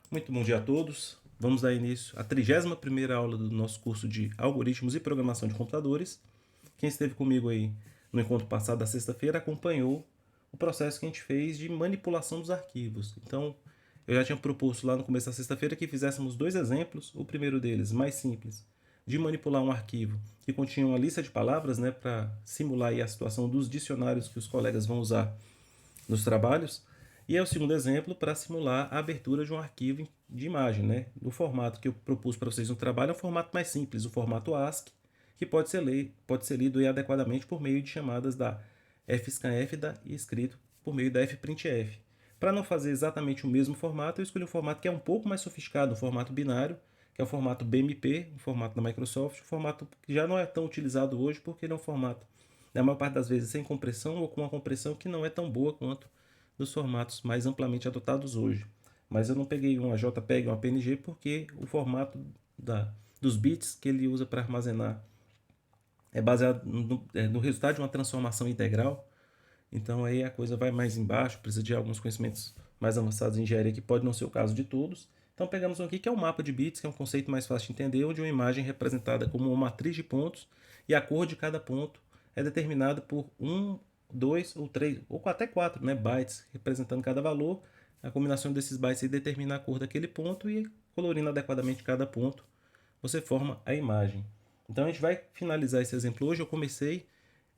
Muito bom dia a todos. Vamos dar início à 31ª aula do nosso curso de Algoritmos e Programação de Computadores. Quem esteve comigo aí no encontro passado da sexta-feira acompanhou o processo que a gente fez de manipulação dos arquivos. Então, eu já tinha proposto lá no começo da sexta-feira que fizéssemos dois exemplos. O primeiro deles, mais simples, de manipular um arquivo que continha uma lista de palavras, né, para simular aí a situação dos dicionários que os colegas vão usar nos trabalhos. E é o segundo exemplo para simular a abertura de um arquivo de imagem, né? O formato que eu propus para vocês no trabalho é um formato mais simples, o formato ASCII, que pode ser lido adequadamente por meio de chamadas da fscanf e escrito por meio da fprintf. Para não fazer exatamente o mesmo formato, eu escolhi um formato que é um pouco mais sofisticado, o formato binário, que é o formato BMP, o formato da Microsoft, um formato que já não é tão utilizado hoje porque ele é um formato, na maior parte das vezes, sem compressão ou com uma compressão que não é tão boa quanto dos formatos mais amplamente adotados hoje. Mas eu não peguei uma JPEG ou uma PNG porque o formato dos bits que ele usa para armazenar é baseado no resultado de uma transformação integral. Então aí a coisa vai mais embaixo, precisa de alguns conhecimentos mais avançados em engenharia, que pode não ser o caso de todos. Então pegamos um aqui que é o mapa de bits, que é um conceito mais fácil de entender, onde uma imagem é representada como uma matriz de pontos e a cor de cada ponto é determinada por 1, 2 ou 3, ou até 4, né, bytes, representando cada valor. A combinação desses bytes aí determina a cor daquele ponto e, colorindo adequadamente cada ponto, você forma a imagem. Então a gente vai finalizar esse exemplo hoje. Eu comecei,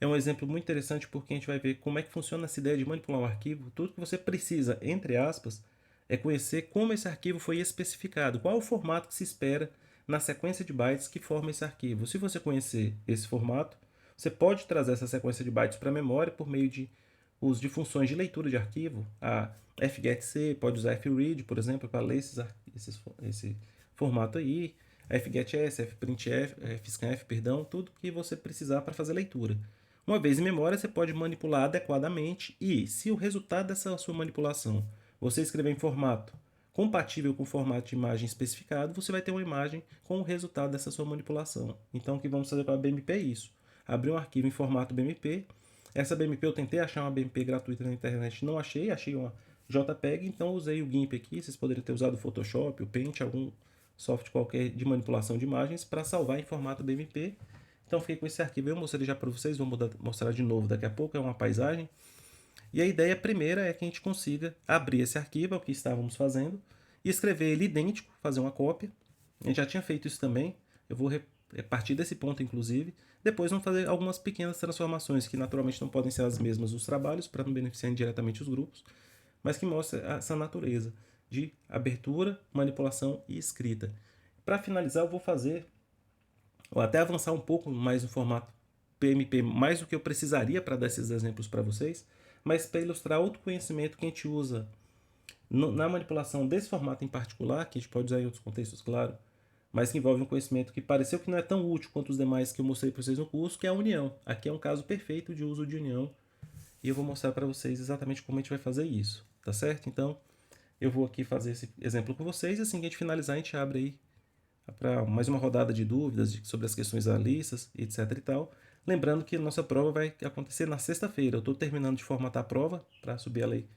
é um exemplo muito interessante porque a gente vai ver como é que funciona essa ideia de manipular um arquivo. Tudo que você precisa, entre aspas, é conhecer como esse arquivo foi especificado, qual é o formato que se espera na sequência de bytes que forma esse arquivo. Se você conhecer esse formato, você pode trazer essa sequência de bytes para a memória por meio de uso de funções de leitura de arquivo. A fgetc pode usar fread, por exemplo, para ler esse formato aí. A fgetS, fprintf, fscanf, perdão, tudo que você precisar para fazer leitura. Uma vez em memória, você pode manipular adequadamente e, se o resultado dessa sua manipulação você escrever em formato compatível com o formato de imagem especificado, você vai ter uma imagem com o resultado dessa sua manipulação. Então, o que vamos fazer para a BMP é isso. Abrir um arquivo em formato BMP. Essa BMP eu tentei achar uma BMP gratuita na internet, não achei, achei uma JPEG, então usei o GIMP aqui. Vocês poderiam ter usado o Photoshop, o Paint, algum software qualquer de manipulação de imagens para salvar em formato BMP. Então fiquei com esse arquivo, eu mostrei já para vocês, vou mostrar de novo daqui a pouco, é uma paisagem. E a ideia primeira é que a gente consiga abrir esse arquivo, é o que estávamos fazendo, e escrever ele idêntico, fazer uma cópia. A gente já tinha feito isso também, eu vou partir desse ponto inclusive. Depois vamos fazer algumas pequenas transformações, que naturalmente não podem ser as mesmas dos trabalhos, para não beneficiar indiretamente os grupos, mas que mostra essa natureza de abertura, manipulação e escrita. Para finalizar, eu vou fazer, ou até avançar um pouco mais no formato PMP, mais do que eu precisaria para dar esses exemplos para vocês, mas para ilustrar outro conhecimento que a gente usa na manipulação desse formato em particular, que a gente pode usar em outros contextos, claro, mas que envolve um conhecimento que pareceu que não é tão útil quanto os demais que eu mostrei para vocês no curso, que é a união. Aqui é um caso perfeito de uso de união, e eu vou mostrar para vocês exatamente como a gente vai fazer isso, tá certo? Então, eu vou aqui fazer esse exemplo com vocês, e assim que a gente finalizar, a gente abre aí para mais uma rodada de dúvidas sobre as questões analistas, etc e tal. Lembrando que a nossa prova vai acontecer na sexta-feira. Eu estou terminando de formatar a prova para subir ela aí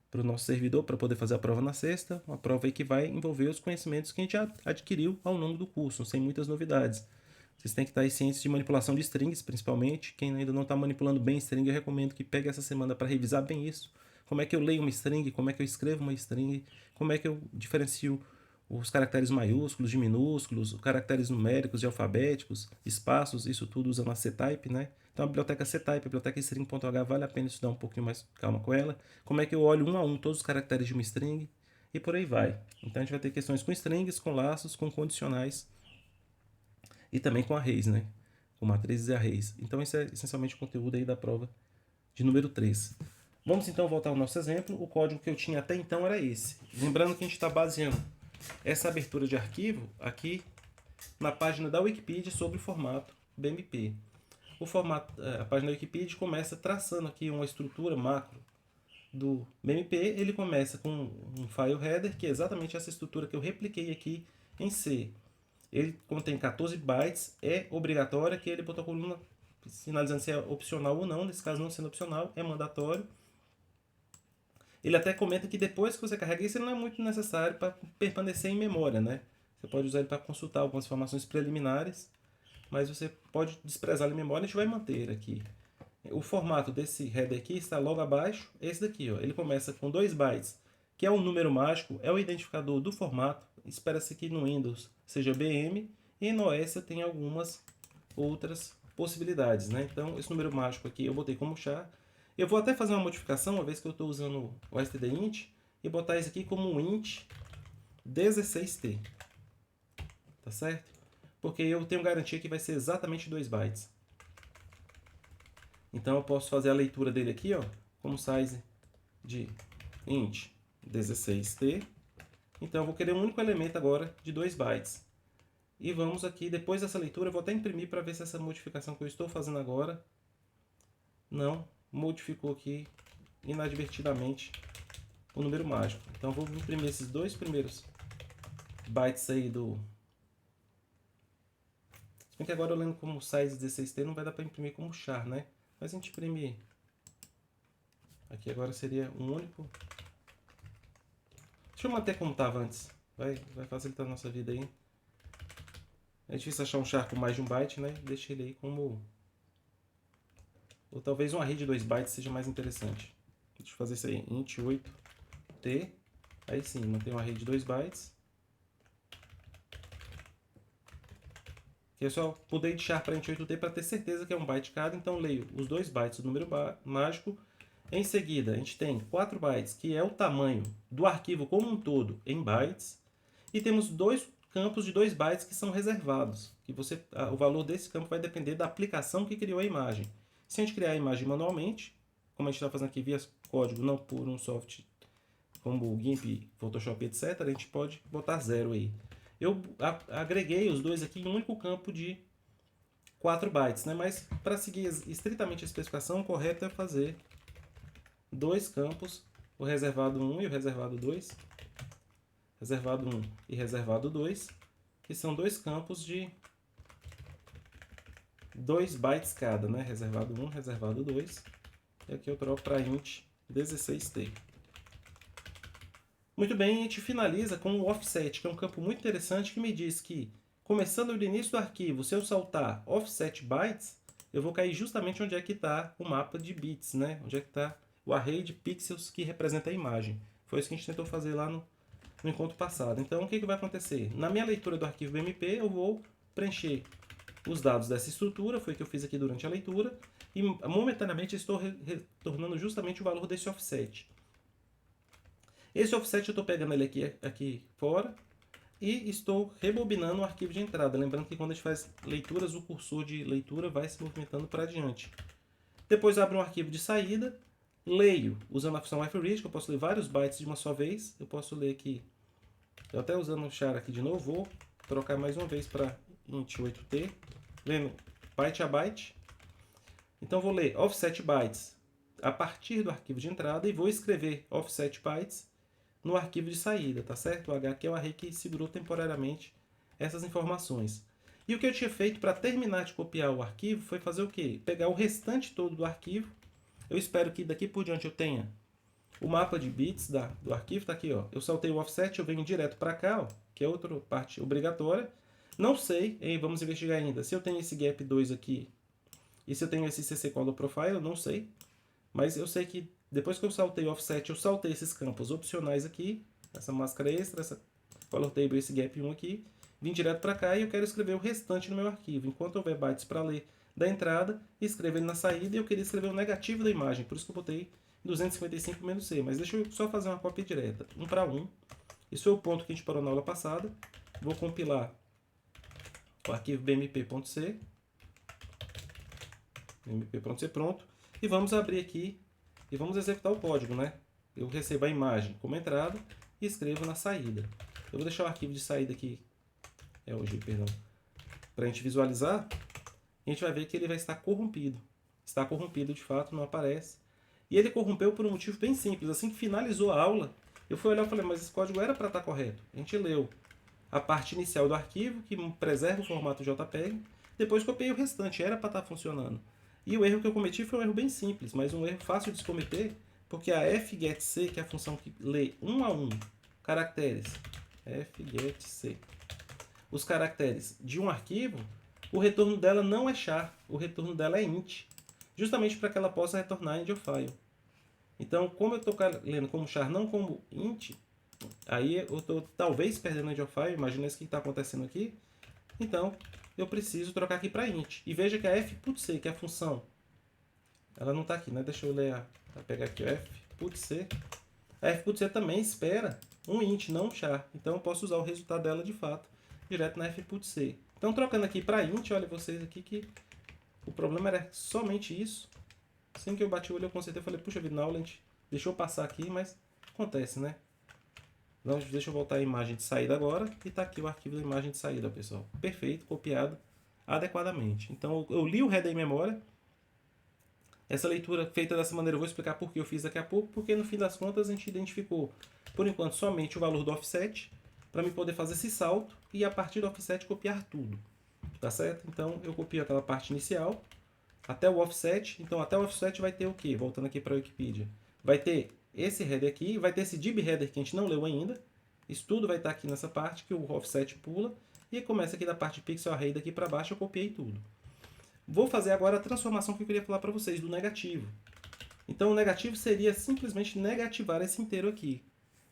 para o nosso servidor para poder fazer a prova na sexta. Uma prova aí que vai envolver os conhecimentos que a gente já adquiriu ao longo do curso, sem muitas novidades. Vocês têm que estar cientes de manipulação de strings, principalmente. Quem ainda não está manipulando bem string, eu recomendo que pegue essa semana para revisar bem isso. Como é que eu leio uma string, como é que eu escrevo uma string, como é que eu diferencio os caracteres maiúsculos de minúsculos, os caracteres numéricos e alfabéticos, espaços, isso tudo usando a CType, né? Então a biblioteca CType, a biblioteca string.h, vale a pena estudar um pouquinho mais calma com ela. Como é que eu olho um a um todos os caracteres de uma string e por aí vai. Então a gente vai ter questões com strings, com laços, com condicionais e também com arrays, né? Com matrizes e arrays. Então esse é essencialmente o conteúdo aí da prova de número 3. Vamos então voltar ao nosso exemplo. O código que eu tinha até então era esse. Lembrando que a gente está baseando essa abertura de arquivo aqui na página da Wikipedia sobre o formato BMP. A página da Wikipedia começa traçando aqui uma estrutura macro do BMP. Ele começa com um file header, que é exatamente essa estrutura que eu repliquei aqui em C. Ele contém 14 bytes, é obrigatório que ele botou a coluna sinalizando se é opcional ou não. Nesse caso, não sendo opcional, é mandatório. Ele até comenta que depois que você carrega isso, ele não é muito necessário para permanecer em memória, né? Você pode usar ele para consultar algumas informações preliminares, mas você pode desprezar a memória. A gente vai manter aqui. O formato desse header aqui está logo abaixo, esse daqui, ó. Ele começa com 2 bytes, que é um número mágico, é o identificador do formato. Espera-se que no Windows seja BM, e no OS tem algumas outras possibilidades, né? Então, esse número mágico aqui eu botei como char. Eu vou até fazer uma modificação, uma vez que eu estou usando o stdint, e botar isso aqui como um int 16t. Tá certo? Porque eu tenho garantia que vai ser exatamente 2 bytes. Então eu posso fazer a leitura dele aqui, ó, como size de int 16t. Então eu vou querer um único elemento agora de 2 bytes. E vamos aqui, depois dessa leitura, eu vou até imprimir para ver se essa modificação que eu estou fazendo agora não modificou aqui inadvertidamente o número mágico. Então vou imprimir esses 2 primeiros bytes aí do... Se bem que agora eu lendo como size 16t não vai dar para imprimir como char, né? Mas a gente imprime... Aqui agora seria um único... Deixa eu manter como estava antes. Vai facilitar a nossa vida aí. É difícil achar um char com mais de 1 byte, né? Deixa ele aí como... Ou talvez um array de 2 bytes seja mais interessante. Deixa eu fazer isso aí. Int 8t. Aí sim, mantém um array de 2 bytes. Que eu só mudei de char para int 8t para ter certeza que é 1 byte cada. Então leio os 2 bytes do número mágico. Em seguida, a gente tem 4 bytes, que é o tamanho do arquivo como um todo em bytes. E temos 2 campos de 2 bytes que são reservados. Que o valor desse campo vai depender da aplicação que criou a imagem. Se a gente criar a imagem manualmente, como a gente está fazendo aqui via código, não por um software como o GIMP, Photoshop, etc., a gente pode botar 0 aí. Eu agreguei os dois aqui em um único campo de 4 bytes, né? Mas para seguir estritamente a especificação, o correto é fazer 2 campos, o reservado 1 e o reservado 2. Reservado 1 e reservado 2, que são 2 campos de 2 bytes cada, né? Reservado 1, reservado 2. E aqui eu troco para int 16t. Muito bem, a gente finaliza com o offset, que é um campo muito interessante que me diz que, começando do início do arquivo, se eu saltar offset bytes, eu vou cair justamente onde é que está o mapa de bits, né? Onde é que está o array de pixels que representa a imagem. Foi isso que a gente tentou fazer lá no encontro passado. Então, o que vai acontecer? Na minha leitura do arquivo BMP, eu vou preencher os dados dessa estrutura, foi o que eu fiz aqui durante a leitura, e momentaneamente estou retornando justamente o valor desse offset. Esse offset eu estou pegando ele aqui fora e estou rebobinando o arquivo de entrada. Lembrando que quando a gente faz leituras, o cursor de leitura vai se movimentando para diante. Depois abro um arquivo de saída, leio usando a função iFread, que eu posso ler vários bytes de uma só vez. Eu posso ler aqui, eu até usando o char aqui de novo, vou trocar mais uma vez para int 8t, lendo byte a byte. Então vou ler offset bytes a partir do arquivo de entrada e vou escrever offset bytes no arquivo de saída, tá certo? O H que é o array que segurou temporariamente essas informações. E o que eu tinha feito para terminar de copiar o arquivo foi fazer o quê? Pegar o restante todo do arquivo. Eu espero que daqui por diante eu tenha o mapa de bits do arquivo, tá aqui, ó. Eu saltei o offset, eu venho direto para cá, ó, que é outra parte obrigatória. Não sei, vamos investigar ainda, se eu tenho esse gap 2 aqui e se eu tenho esse CC Color Profile, eu não sei. Mas eu sei que depois que eu saltei o offset, eu saltei esses campos opcionais aqui, essa máscara extra, essa color table, esse gap 1 aqui, vim direto para cá e eu quero escrever o restante no meu arquivo. Enquanto houver bytes para ler da entrada, escrever ele na saída e eu queria escrever o negativo da imagem, por isso que eu botei 255-C. Mas deixa eu só fazer uma cópia direta, 1 para 1. Esse foi o ponto que a gente parou na aula passada. Vou compilar o arquivo bmp.c. bmp.c pronto. E vamos abrir aqui e vamos executar o código, né? Eu recebo a imagem como entrada e escrevo na saída. Eu vou deixar o arquivo de saída aqui, para a gente visualizar. A gente vai ver que ele vai estar corrompido. Está corrompido de fato, não aparece. E ele corrompeu por um motivo bem simples. Assim que finalizou a aula, eu fui olhar e falei, mas esse código era para estar correto. A gente leu a parte inicial do arquivo, que preserva o formato JPEG, depois copiei o restante, era para estar funcionando. E o erro que eu cometi foi um erro bem simples, mas um erro fácil de se cometer, Porque a fgetC, que é a função que lê um a um caracteres, fgetC, os caracteres de um arquivo, o retorno dela não é char, o retorno dela é int, justamente para que ela possa retornar end of file. Então, como eu estou lendo como char, não como int, aí eu estou talvez perdendo end of file, imagina isso que está acontecendo aqui. Então, eu preciso trocar aqui para int. E veja que a fputC, que é a função, ela não está aqui, né? Deixa eu ler, vou pegar aqui o fputC. A fputC também espera um int, não um char. Então, eu posso usar o resultado dela de fato, direto na fputC. Então, trocando aqui para int, olha vocês aqui que o problema era somente isso. Assim que eu bati o olho, eu consertei, eu falei, puxa vida, Nowland deixou passar aqui, mas acontece, né? Então, deixa eu voltar a imagem de saída agora, e está aqui o arquivo da imagem de saída, pessoal. Perfeito, copiado adequadamente. Então, eu li o header em memória. Essa leitura feita dessa maneira, eu vou explicar por que eu fiz daqui a pouco, porque no fim das contas a gente identificou, por enquanto, somente o valor do offset, para me poder fazer esse salto, e a partir do offset copiar tudo. Tá certo? Então, eu copio aquela parte inicial, até o offset. Então, até o offset vai ter o quê? Voltando aqui para a Wikipedia. Vai ter esse header aqui, vai ter esse dib header que a gente não leu ainda. Isso tudo vai estar aqui nessa parte que o offset pula. E começa aqui da parte pixel array daqui para baixo, eu copiei tudo. Vou fazer agora a transformação que eu queria falar para vocês, do negativo. Então, o negativo seria simplesmente negativar esse inteiro aqui.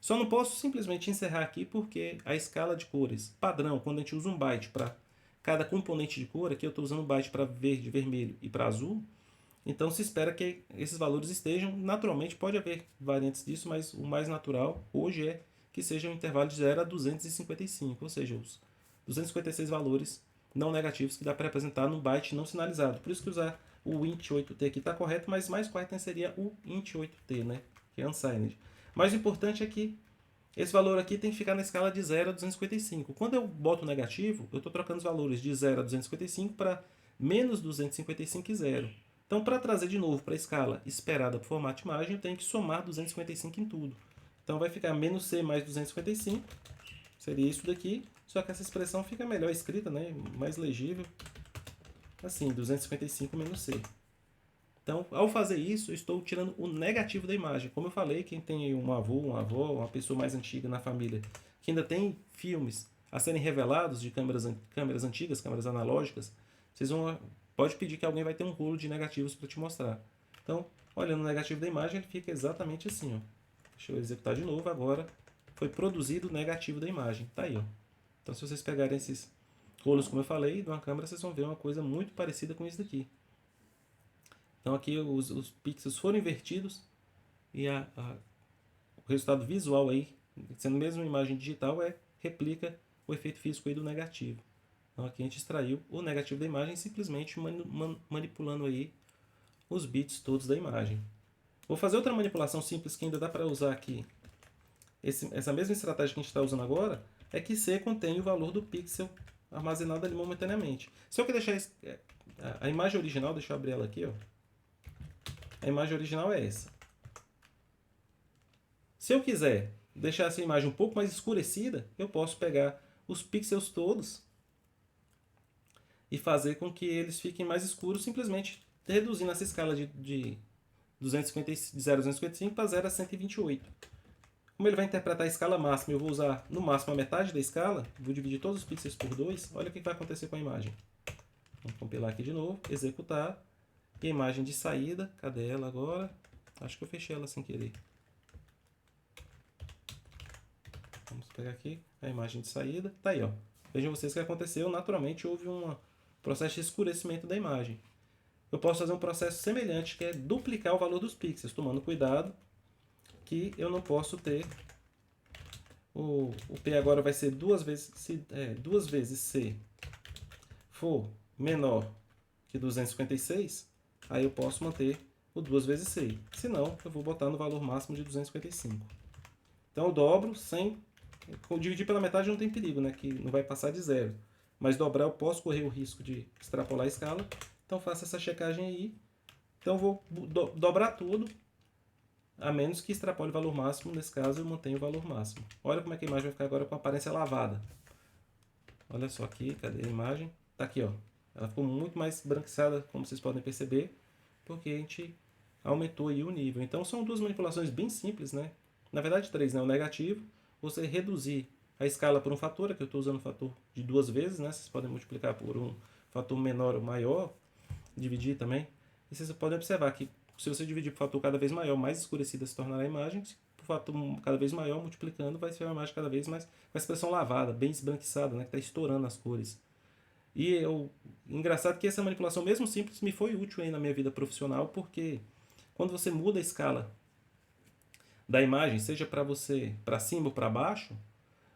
Só não posso simplesmente encerrar aqui porque a escala de cores padrão, quando a gente usa um byte para cada componente de cor, aqui eu estou usando um byte para verde, vermelho e para azul, então se espera que esses valores estejam, naturalmente pode haver variantes disso, mas o mais natural hoje é que seja um intervalo de 0 a 255, ou seja, os 256 valores não negativos que dá para representar num byte não sinalizado. Por isso que usar o int8t aqui está correto, mas mais correto seria o int8t, né? Que é unsigned. Mas o importante é que esse valor aqui tem que ficar na escala de 0 a 255. Quando eu boto negativo, eu estou trocando os valores de 0 a 255 para menos 255 e 0. Então, para trazer de novo para a escala esperada por formato de imagem, eu tenho que somar 255 em tudo. Então, vai ficar menos c mais 255, seria isso daqui, só que essa expressão fica melhor escrita, né? Mais legível. Assim, 255 menos c. Então, ao fazer isso, eu estou tirando o negativo da imagem. Como eu falei, quem tem um avô, uma avó, uma pessoa mais antiga na família, que ainda tem filmes a serem revelados de câmeras antigas, câmeras analógicas, vocês vão, pode pedir que alguém vai ter um rolo de negativos para te mostrar. Então, olhando o negativo da imagem, ele fica exatamente assim. Ó. Deixa eu executar de novo. Agora, foi produzido o negativo da imagem. Tá aí. Ó. Então, se vocês pegarem esses rolos, como eu falei, de uma câmera, vocês vão ver uma coisa muito parecida com isso daqui. Então aqui os pixels foram invertidos e o resultado visual aí, sendo mesmo uma imagem digital, replica o efeito físico aí do negativo. Então aqui a gente extraiu o negativo da imagem simplesmente manipulando aí os bits todos da imagem. Vou fazer outra manipulação simples que ainda dá para usar aqui. Essa mesma estratégia que a gente está usando agora é que C contém o valor do pixel armazenado ali momentaneamente. Se eu quer deixar a imagem original, deixa eu abrir ela aqui, ó. A imagem original é essa. Se eu quiser deixar essa imagem um pouco mais escurecida, eu posso pegar os pixels todos e fazer com que eles fiquem mais escuros, simplesmente reduzindo essa escala de 0 a 255 para 0 a 128. Como ele vai interpretar a escala máxima, eu vou usar no máximo a metade da escala, vou dividir todos os pixels por 2, olha o que vai acontecer com a imagem. Vamos compilar aqui de novo, executar. E a imagem de saída, cadê ela agora? Acho que eu fechei ela sem querer. Vamos pegar aqui a imagem de saída. Tá aí, ó. Vejam vocês o que aconteceu. Naturalmente houve um processo de escurecimento da imagem. Eu posso fazer um processo semelhante, que é duplicar o valor dos pixels, tomando cuidado que eu não posso ter... O P agora vai ser duas vezes C for menor que 256, aí eu posso manter o 2 vezes C. Se não, eu vou botar no valor máximo de 255. Então eu dobro sem... Dividir pela metade não tem perigo, né? Que não vai passar de 0. Mas dobrar eu posso correr o risco de extrapolar a escala. Então faça essa checagem aí. Então eu vou dobrar tudo, a menos que extrapole o valor máximo. Nesse caso eu mantenho o valor máximo. Olha como é que a imagem vai ficar agora com a aparência lavada. Olha só aqui, cadê a imagem? Tá aqui, ó. Ela ficou muito mais branquiçada, como vocês podem perceber, porque a gente aumentou aí o nível. Então são duas manipulações bem simples, né? Na verdade, três, né? O negativo, você reduzir a escala por um fator, aqui eu estou usando o fator de 2 vezes, né? Vocês podem multiplicar por um fator menor ou maior, dividir também. E vocês podem observar que se você dividir por fator cada vez maior, mais escurecida se tornará a imagem. Por fator cada vez maior, multiplicando, vai ser uma imagem cada vez mais com a expressão lavada, bem esbranquiçada, né? Que está estourando as cores. E engraçado que essa manipulação, mesmo simples, me foi útil aí na minha vida profissional, porque quando você muda a escala da imagem, seja para você para cima ou para baixo,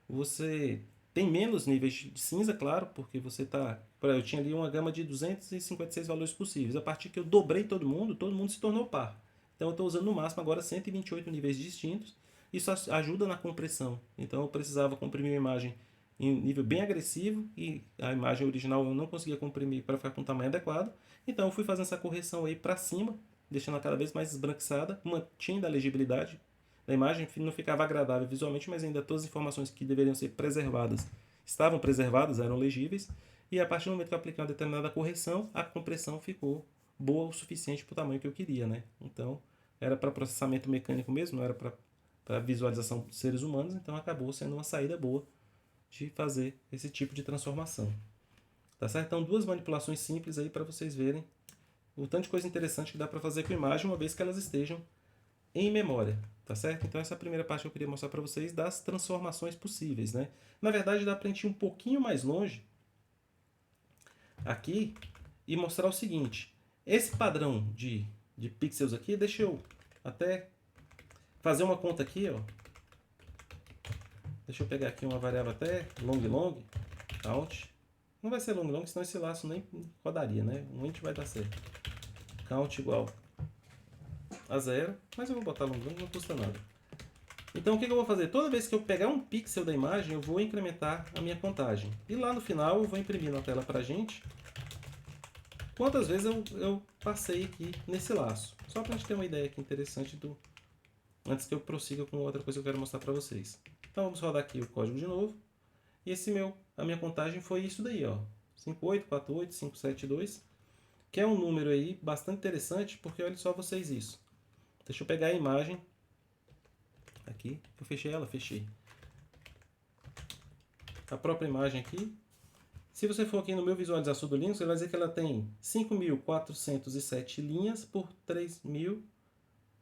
você tem menos níveis de cinza, claro, porque você está... Eu tinha ali uma gama de 256 valores possíveis. A partir que eu dobrei todo mundo se tornou par. Então eu estou usando no máximo agora 128 níveis distintos. Isso ajuda na compressão. Então eu precisava comprimir uma imagem em nível bem agressivo e a imagem original eu não conseguia comprimir para ficar com o tamanho adequado. Então eu fui fazendo essa correção aí para cima, deixando ela cada vez mais esbranquiçada, mantendo a legibilidade da imagem, não ficava agradável visualmente, mas ainda todas as informações que deveriam ser preservadas estavam preservadas, eram legíveis, e a partir do momento que eu apliquei uma determinada correção, a compressão ficou boa o suficiente para o tamanho que eu queria, né? Então, era para processamento mecânico mesmo, não era para visualização de seres humanos, então acabou sendo uma saída boa de fazer esse tipo de transformação. Tá certo? Então, duas manipulações simples aí para vocês verem o tanto de coisa interessante que dá para fazer com a imagem, uma vez que elas estejam em memória, tá certo? Então essa é a primeira parte que eu queria mostrar para vocês das transformações possíveis, né? Na verdade dá para a gente ir um pouquinho mais longe aqui e mostrar o seguinte. Esse padrão de pixels aqui, deixa eu até fazer uma conta aqui, ó. Deixa eu pegar aqui uma variável até long, count. Não vai ser long, senão esse laço nem rodaria, né? Um int vai dar certo. Count igual a 0, mas eu vou botar long, não custa nada. Então o que eu vou fazer? Toda vez que eu pegar um pixel da imagem, eu vou incrementar a minha contagem. E lá no final eu vou imprimir na tela pra gente quantas vezes eu passei aqui nesse laço. Só pra gente ter uma ideia aqui interessante antes que eu prossiga com outra coisa que eu quero mostrar pra vocês. Então vamos rodar aqui o código de novo. E a minha contagem foi isso daí, ó. 5848572, que é um número aí bastante interessante, porque olha só vocês isso. Deixa eu pegar a imagem aqui, eu fechei ela, fechei. A própria imagem aqui. Se você for aqui no meu visualizador do Linux, você vai dizer que ela tem 5.407 linhas por 3.000...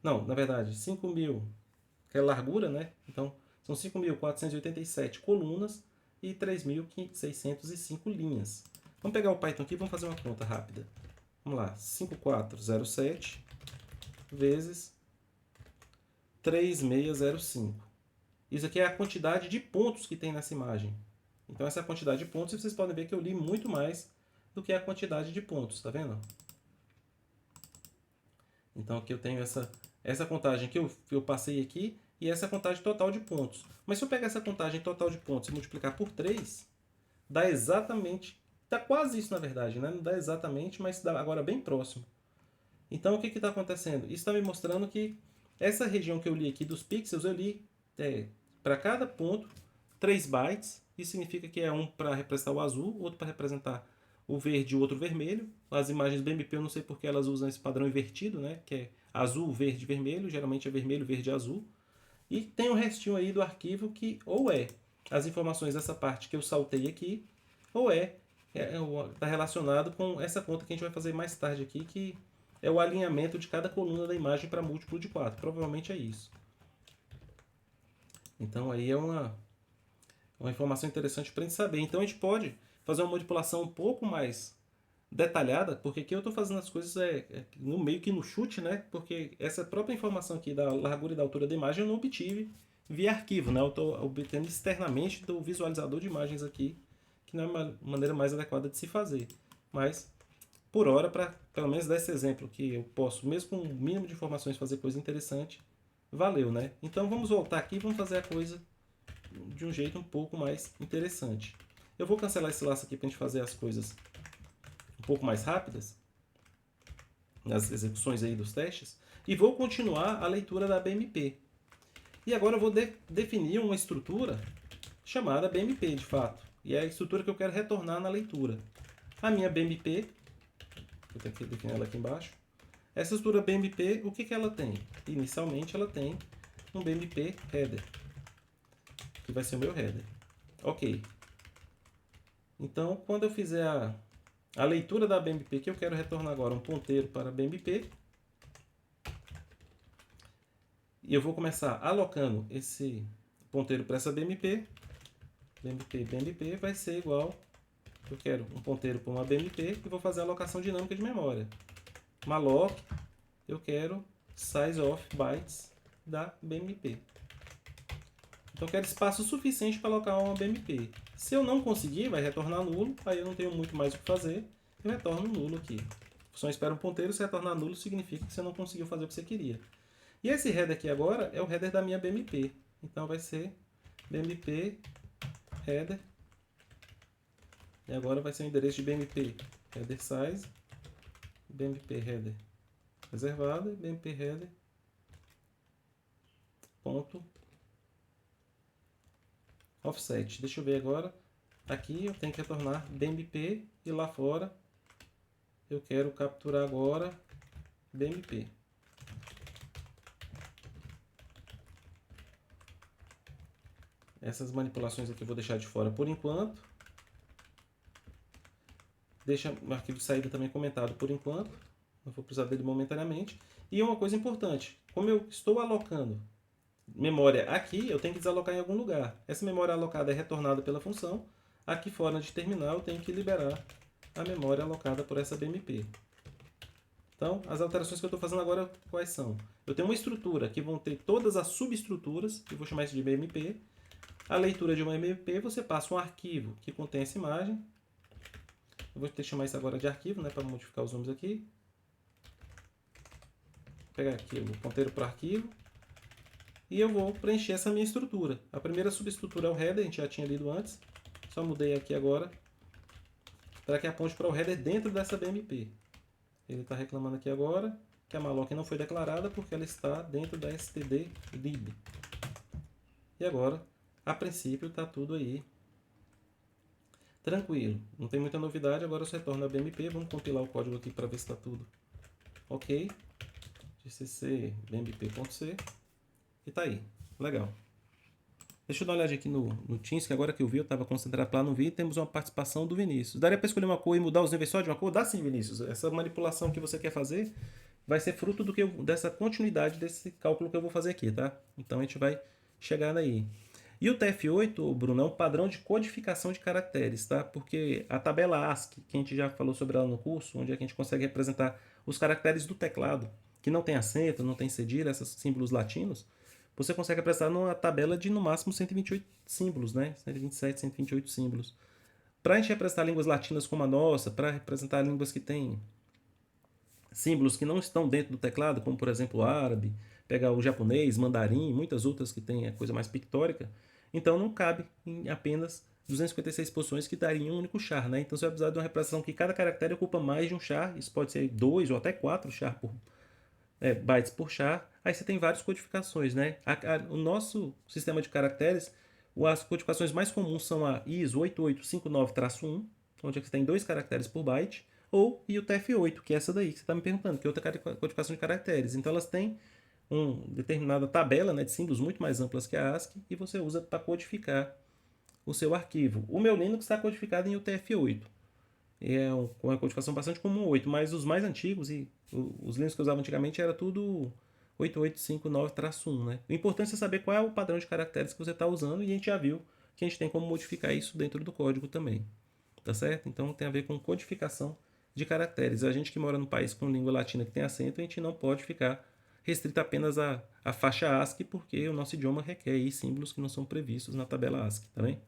Não, na verdade, 5.000, que é a largura, né? Então, são 5.487 colunas e 3.605 linhas. Vamos pegar o Python aqui e vamos fazer uma conta rápida. Vamos lá, 5407 vezes 3605. Isso aqui é a quantidade de pontos que tem nessa imagem. Então essa é a quantidade de pontos e vocês podem ver que eu li muito mais do que a quantidade de pontos, tá vendo? Então aqui eu tenho essa contagem que eu passei aqui e essa contagem total de pontos. Mas se eu pegar essa contagem total de pontos e multiplicar por 3, dá exatamente, dá quase isso na verdade, né? Não dá exatamente, mas dá agora bem próximo. Então o que está acontecendo? Isso está me mostrando que essa região que eu li aqui dos pixels, eu li para cada ponto 3 bytes. Isso significa que é um para representar o azul, outro para representar o verde e o outro vermelho. As imagens BMP eu não sei porque elas usam esse padrão invertido, né? Que é azul, verde, vermelho. Geralmente é vermelho, verde e azul. E tem um restinho aí do arquivo que ou é as informações dessa parte que eu saltei aqui, ou está relacionado com essa conta que a gente vai fazer mais tarde aqui, que é o alinhamento de cada coluna da imagem para múltiplo de 4. Provavelmente é isso. Então aí é uma informação interessante para a gente saber. Então a gente pode fazer uma manipulação um pouco mais detalhada, porque aqui eu estou fazendo as coisas no meio que no chute, né? Porque essa própria informação aqui da largura e da altura da imagem eu não obtive via arquivo, né? Eu estou obtendo externamente do visualizador de imagens aqui, que não é uma maneira mais adequada de se fazer. Mas, por hora, para pelo menos dar esse exemplo, que eu posso, mesmo com o mínimo de informações, fazer coisa interessante, valeu, né? Então vamos voltar aqui e vamos fazer a coisa de um jeito um pouco mais interessante. Eu vou cancelar esse laço aqui para a gente fazer as coisas um pouco mais rápidas, nas execuções aí dos testes, e vou continuar a leitura da BMP. E agora eu vou definir uma estrutura chamada BMP, de fato. E é a estrutura que eu quero retornar na leitura. A minha BMP, eu tenho que definir ela aqui embaixo, Essa estrutura BMP, o que que ela tem? Inicialmente ela tem um BMP header, que vai ser o meu header. Ok. Então, quando eu fizer a leitura da BMP, que eu quero retornar agora um ponteiro para a BMP, e eu vou começar alocando esse ponteiro para essa BMP. BMP vai ser igual, eu quero um ponteiro para uma BMP e vou fazer a alocação dinâmica de memória. Malloc, eu quero size of bytes da BMP. Então eu quero espaço suficiente para alocar uma BMP. Se eu não conseguir, vai retornar nulo, aí eu não tenho muito mais o que fazer, eu retorno nulo aqui. A função espera um ponteiro, se retornar nulo significa que você não conseguiu fazer o que você queria. E esse header aqui agora é o header da minha BMP. Então vai ser BMP header. E agora vai ser o endereço de BMP header size, BMP header reservado e BMP header ponto offset. Deixa eu ver agora. Aqui eu tenho que retornar BMP e lá fora eu quero capturar agora BMP. Essas manipulações aqui eu vou deixar de fora por enquanto. Deixa o arquivo de saída também comentado por enquanto. Não vou precisar dele momentaneamente. E uma coisa importante, como eu estou alocando memória aqui, eu tenho que desalocar em algum lugar. Essa memória alocada é retornada pela função. Aqui fora de terminal eu tenho que liberar a memória alocada por essa BMP. Então, as alterações que eu estou fazendo agora quais são? Eu tenho uma estrutura que vão ter todas as subestruturas, eu vou chamar isso de BMP. A leitura de uma BMP, você passa um arquivo que contém essa imagem. Eu vou ter que chamar isso agora de arquivo, né, para modificar os nomes aqui. Vou pegar aqui o ponteiro para o arquivo. E eu vou preencher essa minha estrutura. A primeira subestrutura é o header, a gente já tinha lido antes. Só mudei aqui agora para que aponte para o header dentro dessa BMP. Ele está reclamando aqui agora que a malloc não foi declarada porque ela está dentro da std_lib. E agora, a princípio, está tudo aí tranquilo. Não tem muita novidade, agora eu retorno a BMP. Vamos compilar o código aqui para ver se está tudo ok. gcc bmp.c. E tá aí, legal. Deixa eu dar uma olhada aqui no Teams, que agora que eu vi, eu estava concentrado lá no vídeo, temos uma participação do Vinícius. Daria para escolher uma cor e mudar os níveis só de uma cor? Dá sim, Vinícius. Essa manipulação que você quer fazer vai ser fruto dessa continuidade desse cálculo que eu vou fazer aqui, tá? Então a gente vai chegar daí. E o TF8, Bruno, é um padrão de codificação de caracteres, tá? Porque a tabela ASCII, que a gente já falou sobre ela no curso, onde é que a gente consegue representar os caracteres do teclado, que não tem acento, não tem cedilha, esses símbolos latinos, você consegue apresentar numa tabela de no máximo 128 símbolos, né? 127, 128 símbolos. Para a gente representar línguas latinas como a nossa, para representar línguas que têm símbolos que não estão dentro do teclado, como por exemplo o árabe, pegar o japonês, mandarim, muitas outras que têm a coisa mais pictórica, então não cabe em apenas 256 posições que dariam um único char, né? Então você vai precisar de uma representação que cada caractere ocupa mais de um char, isso pode ser 2 ou até 4 char bytes por char. Aí você tem várias codificações, né? O nosso sistema de caracteres, as codificações mais comuns são a ISO 8859-1, onde você tem 2 caracteres por byte, ou e o TF8, que é essa daí que você está me perguntando, que é outra codificação de caracteres. Então elas têm uma determinada tabela, né, de símbolos muito mais amplas que a ASCII, e você usa para codificar o seu arquivo. O meu Linux está codificado em UTF-8. É uma codificação bastante comum 8, mas os mais antigos e os Linux que eu usava antigamente era tudo 8859-1, né? O importante é saber qual é o padrão de caracteres que você está usando, e a gente já viu que a gente tem como modificar isso dentro do código também, tá certo? Então tem a ver com codificação de caracteres. A gente que mora num país com língua latina que tem acento, a gente não pode ficar restrito apenas à faixa ASCII, porque o nosso idioma requer aí símbolos que não são previstos na tabela ASCII, tá bem?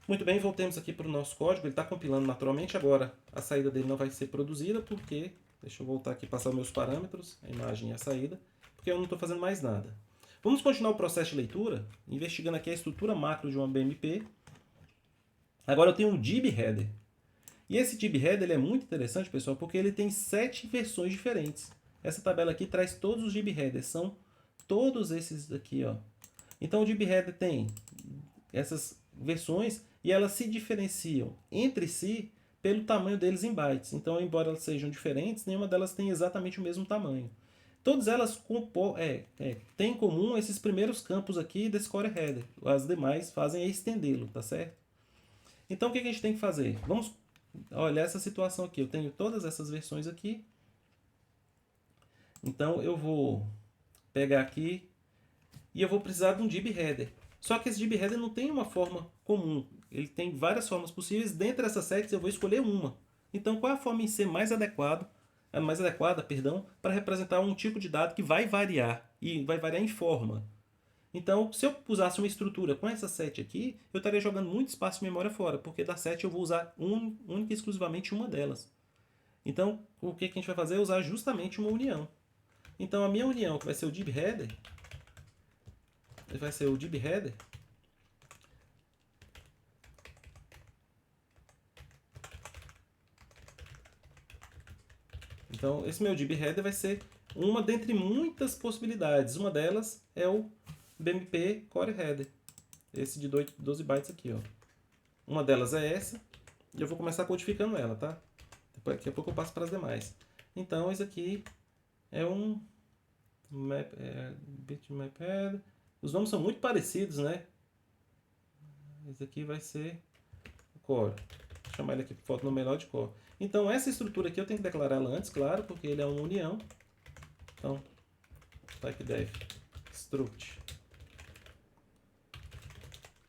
Muito bem, voltemos aqui para o nosso código. Ele está compilando naturalmente. Agora a saída dele não vai ser produzida porque... Deixa eu voltar aqui e passar os meus parâmetros, a imagem e a saída, porque eu não estou fazendo mais nada. Vamos continuar o processo de leitura, investigando aqui a estrutura macro de uma BMP. Agora eu tenho um DIB-header. E esse DIB-header ele é muito interessante, pessoal, porque ele tem 7 versões diferentes. Essa tabela aqui traz todos os DIB-headers, são todos esses aqui, ó. Então o DIB-header tem essas versões e elas se diferenciam entre si pelo tamanho deles em bytes. Então, embora elas sejam diferentes, nenhuma delas tem exatamente o mesmo tamanho. Todas elas têm em comum esses primeiros campos aqui desse core header. As demais fazem é estendê-lo, tá certo? Então, o que a gente tem que fazer? Vamos olhar essa situação aqui. Eu tenho todas essas versões aqui. Então, eu vou pegar aqui e eu vou precisar de um DIB header. Só que esse DIB header não tem uma forma comum. Ele tem várias formas possíveis. Dentre essas sets, eu vou escolher uma. Então, qual é a forma em ser mais adequada, para representar um tipo de dado que vai variar, e vai variar em forma. Então, se eu usasse uma estrutura com essa set aqui, eu estaria jogando muito espaço de memória fora, porque da set eu vou usar única e exclusivamente uma delas. Então, o que a gente vai fazer é usar justamente uma união. Então, a minha união, que vai ser o DIB header, Então, esse meu DIB header vai ser uma dentre muitas possibilidades. Uma delas é o BMP Core Header. Esse de 12 bytes aqui, ó. Uma delas é essa. E eu vou começar codificando ela, tá? Daqui a pouco eu passo para as demais. Então, esse aqui é um bitmap header. Os nomes são muito parecidos, né? Esse aqui vai ser o core. Vou chamar ele aqui por foto no menor de core. Então, essa estrutura aqui eu tenho que declarar ela antes, claro, porque ele é uma união. Então, typedef struct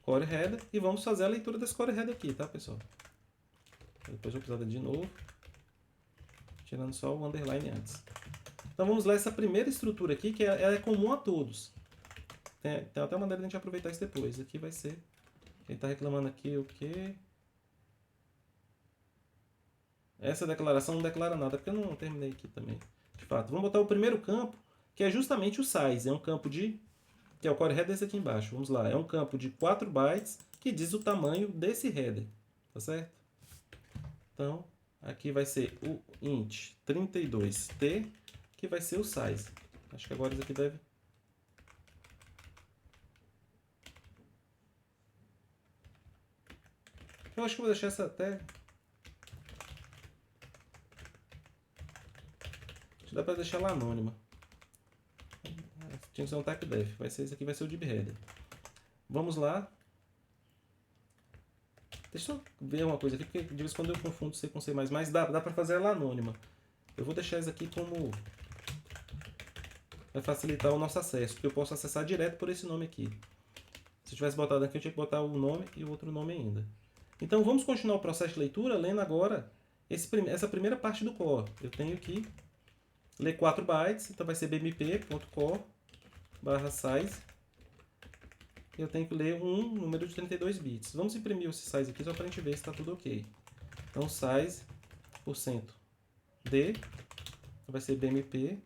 core header. E vamos fazer a leitura desse core header aqui, tá, pessoal? Depois eu vou precisar de novo. Tirando só o underline antes. Então, vamos lá essa primeira estrutura aqui, que ela é comum a todos. Tem até uma maneira de a gente aproveitar isso depois. Aqui vai ser... Quem está reclamando aqui o quê? Essa declaração não declara nada, porque eu não terminei aqui também. De fato, vamos botar o primeiro campo, que é justamente o size. É um campo de... que é o core header desse aqui embaixo. Vamos lá. É um campo de 4 bytes que diz o tamanho desse header. Tá certo? Então, aqui vai ser o int 32t, que vai ser o size. Acho que agora isso aqui deve... Eu acho que vou deixar essa até... Dá para deixar ela anônima. Tinha que ser um typedef. Esse aqui vai ser o DIB header. Vamos lá. Deixa eu ver uma coisa aqui, porque de vez em quando eu confundo C com C++. Dá para fazer ela anônima. Eu vou deixar isso aqui como... vai facilitar o nosso acesso, porque eu posso acessar direto por esse nome aqui. Se eu tivesse botado aqui, eu tinha que botar o nome e o outro nome ainda. Então, vamos continuar o processo de leitura lendo agora essa primeira parte do core. Eu tenho que ler 4 bytes, então vai ser bmp.core/size. Eu tenho que ler um número de 32 bits. Vamos imprimir esse size aqui só para a gente ver se está tudo ok. Então, size %d vai ser bmp.core.size.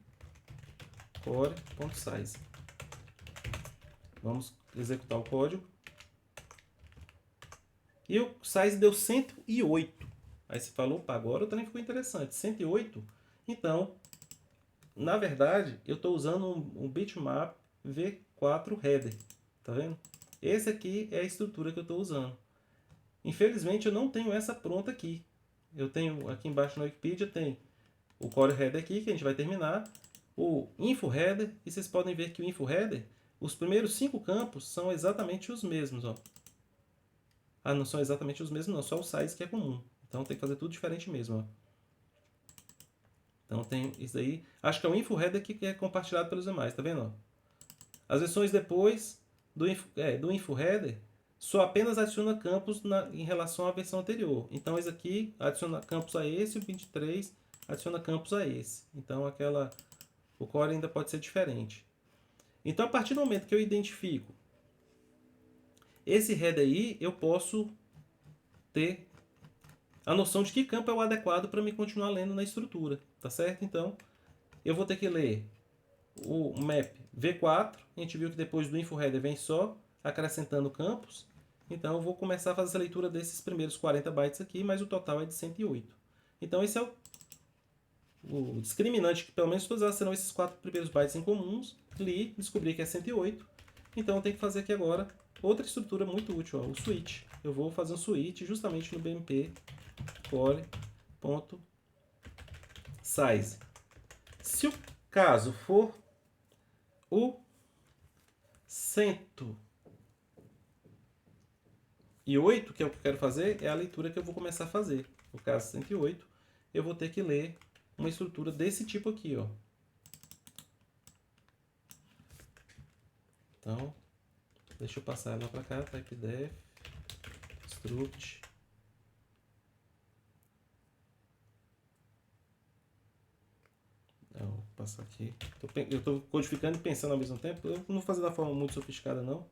Vamos executar o código. E o size deu 108. Aí você falou, opa, agora o trem ficou interessante. 108? Então, na verdade, eu estou usando um bitmap v4 header. Tá vendo? Esse aqui é a estrutura que eu estou usando. Infelizmente, eu não tenho essa pronta aqui. Eu tenho aqui embaixo na Wikipedia, tem o core header aqui, que a gente vai terminar. O info header, e vocês podem ver que o info header, os primeiros 5 campos são exatamente os mesmos, ó. Ah, não são exatamente os mesmos, não. Só o size que é comum. Então tem que fazer tudo diferente mesmo, ó. Então tem isso aí. Acho que é o info header que é compartilhado pelos demais, tá vendo? Ó? As versões depois do info header só apenas adiciona campos em relação à versão anterior. Então esse aqui adiciona campos a esse, o 23 adiciona campos a esse. Então o core ainda pode ser diferente. Então a partir do momento que eu identifico esse header aí, eu posso ter a noção de que campo é o adequado para me continuar lendo na estrutura, tá certo? Então, eu vou ter que ler o map v4, a gente viu que depois do info header vem só acrescentando campos, então eu vou começar a fazer essa leitura desses primeiros 40 bytes aqui, mas o total é de 108. Então esse é o discriminante, que pelo menos todas elas serão esses 4 primeiros bytes incomuns, li, descobri que é 108, então eu tenho que fazer aqui agora outra estrutura muito útil, ó, o switch. Eu vou fazer um switch justamente no BMP core.size. Se o caso for o 108, que é o que eu quero fazer, é a leitura que eu vou começar a fazer. No caso 108, eu vou ter que ler uma estrutura desse tipo aqui, ó. Então, deixa eu passar ela para cá, typedef, struct. Vou passar aqui. Eu estou codificando e pensando ao mesmo tempo. Eu não vou fazer da forma muito sofisticada, não.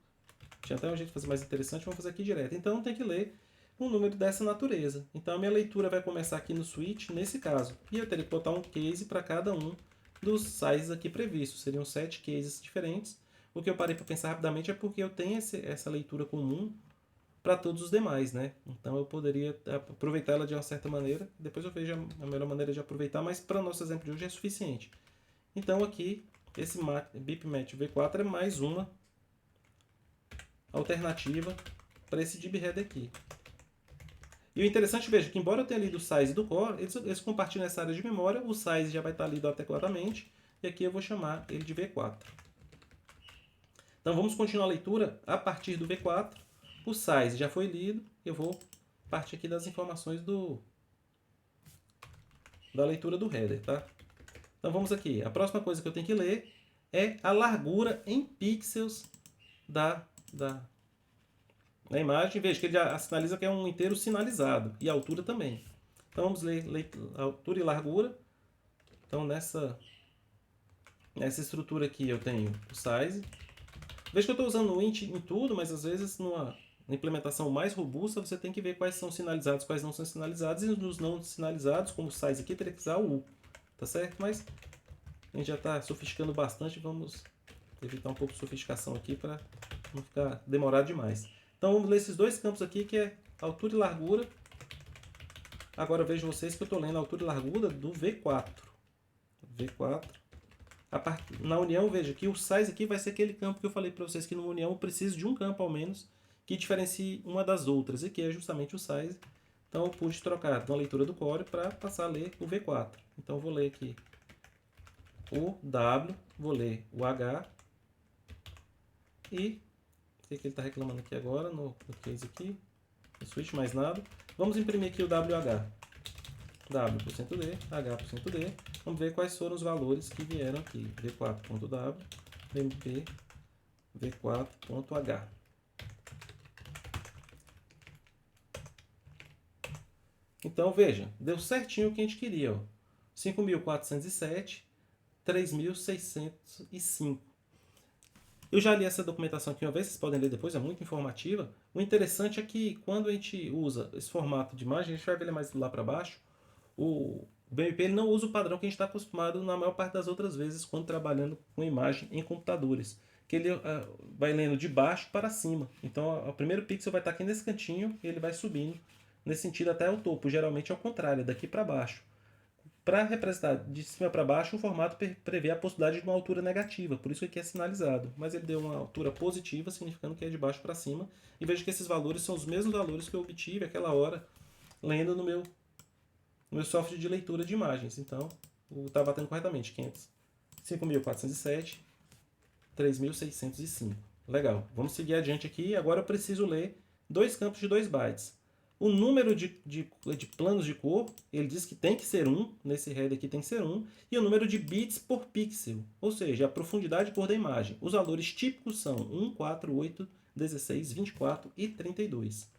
Tinha até um jeito de fazer mais interessante, vamos fazer aqui direto. Então, tem que ler um número dessa natureza. Então, a minha leitura vai começar aqui no switch, nesse caso. E eu teria que botar um case para cada um dos sizes aqui previstos. Seriam 7 cases diferentes. O que eu parei para pensar rapidamente é porque eu tenho essa leitura comum para todos os demais, né? Então eu poderia aproveitar ela de uma certa maneira. Depois eu vejo a melhor maneira de aproveitar, mas para o nosso exemplo de hoje é suficiente. Então aqui, esse BipMatch V4 é mais uma alternativa para esse DibHead aqui. E o interessante, veja, que embora eu tenha lido o size do core, eles compartilham essa área de memória, o size já vai estar lido adequadamente, e aqui eu vou chamar ele de V4. Então vamos continuar a leitura a partir do V4. O size já foi lido, eu vou partir aqui das informações da leitura do header, tá? Então vamos aqui. A próxima coisa que eu tenho que ler é a largura em pixels da imagem. Veja que ele já sinaliza que é um inteiro sinalizado, e a altura também. Então vamos ler altura e largura. Então nessa estrutura aqui eu tenho o size. Veja que eu estou usando o int em tudo, mas às vezes numa implementação mais robusta você tem que ver quais são sinalizados, quais não são sinalizados, e nos não sinalizados, como o size aqui, teria que usar o U, tá certo? Mas a gente já está sofisticando bastante, vamos evitar um pouco de sofisticação aqui para não ficar demorado demais. Então vamos ler esses dois campos aqui, que é altura e largura. Agora vejo vocês que eu estou lendo a altura e largura do V4. Na união, veja que o size aqui vai ser aquele campo que eu falei para vocês que numa união eu preciso de um campo ao menos que diferencie uma das outras, e que é justamente o size. Então eu pude trocar uma leitura do core para passar a ler o V4. Então eu vou ler aqui o W, vou ler o H, e o que ele está reclamando aqui agora no case aqui, no switch, mais nada. Vamos imprimir aqui o WH. W%D, H%D. Vamos ver quais foram os valores que vieram aqui. V4.W, MP, V4.H. Então, veja, deu certinho o que a gente queria. 5.407, 3.605. Eu já li essa documentação aqui uma vez, vocês podem ler depois, é muito informativa. O interessante é que quando a gente usa esse formato de imagem, a gente vai ver ele mais lá para baixo, o BMP ele não usa o padrão que a gente está acostumado na maior parte das outras vezes quando trabalhando com imagem em computadores, que ele vai lendo de baixo para cima. Então o primeiro pixel vai estar aqui nesse cantinho e ele vai subindo nesse sentido até o topo. Geralmente é o contrário, daqui para baixo. Para representar de cima para baixo, o formato prevê a possibilidade de uma altura negativa, por isso aqui é sinalizado. Mas ele deu uma altura positiva, significando que é de baixo para cima. E veja que esses valores são os mesmos valores que eu obtive aquela hora lendo no meu software de leitura de imagens. Então, está batendo corretamente. 5.407, 3.605. Legal. Vamos seguir adiante aqui. Agora eu preciso ler dois campos de 2 bytes. O número de planos de cor, ele diz que tem que ser 1, nesse header aqui tem que ser 1, e o número de bits por pixel, ou seja, a profundidade de cor da imagem. Os valores típicos são 1, 4, 8, 16, 24 e 32.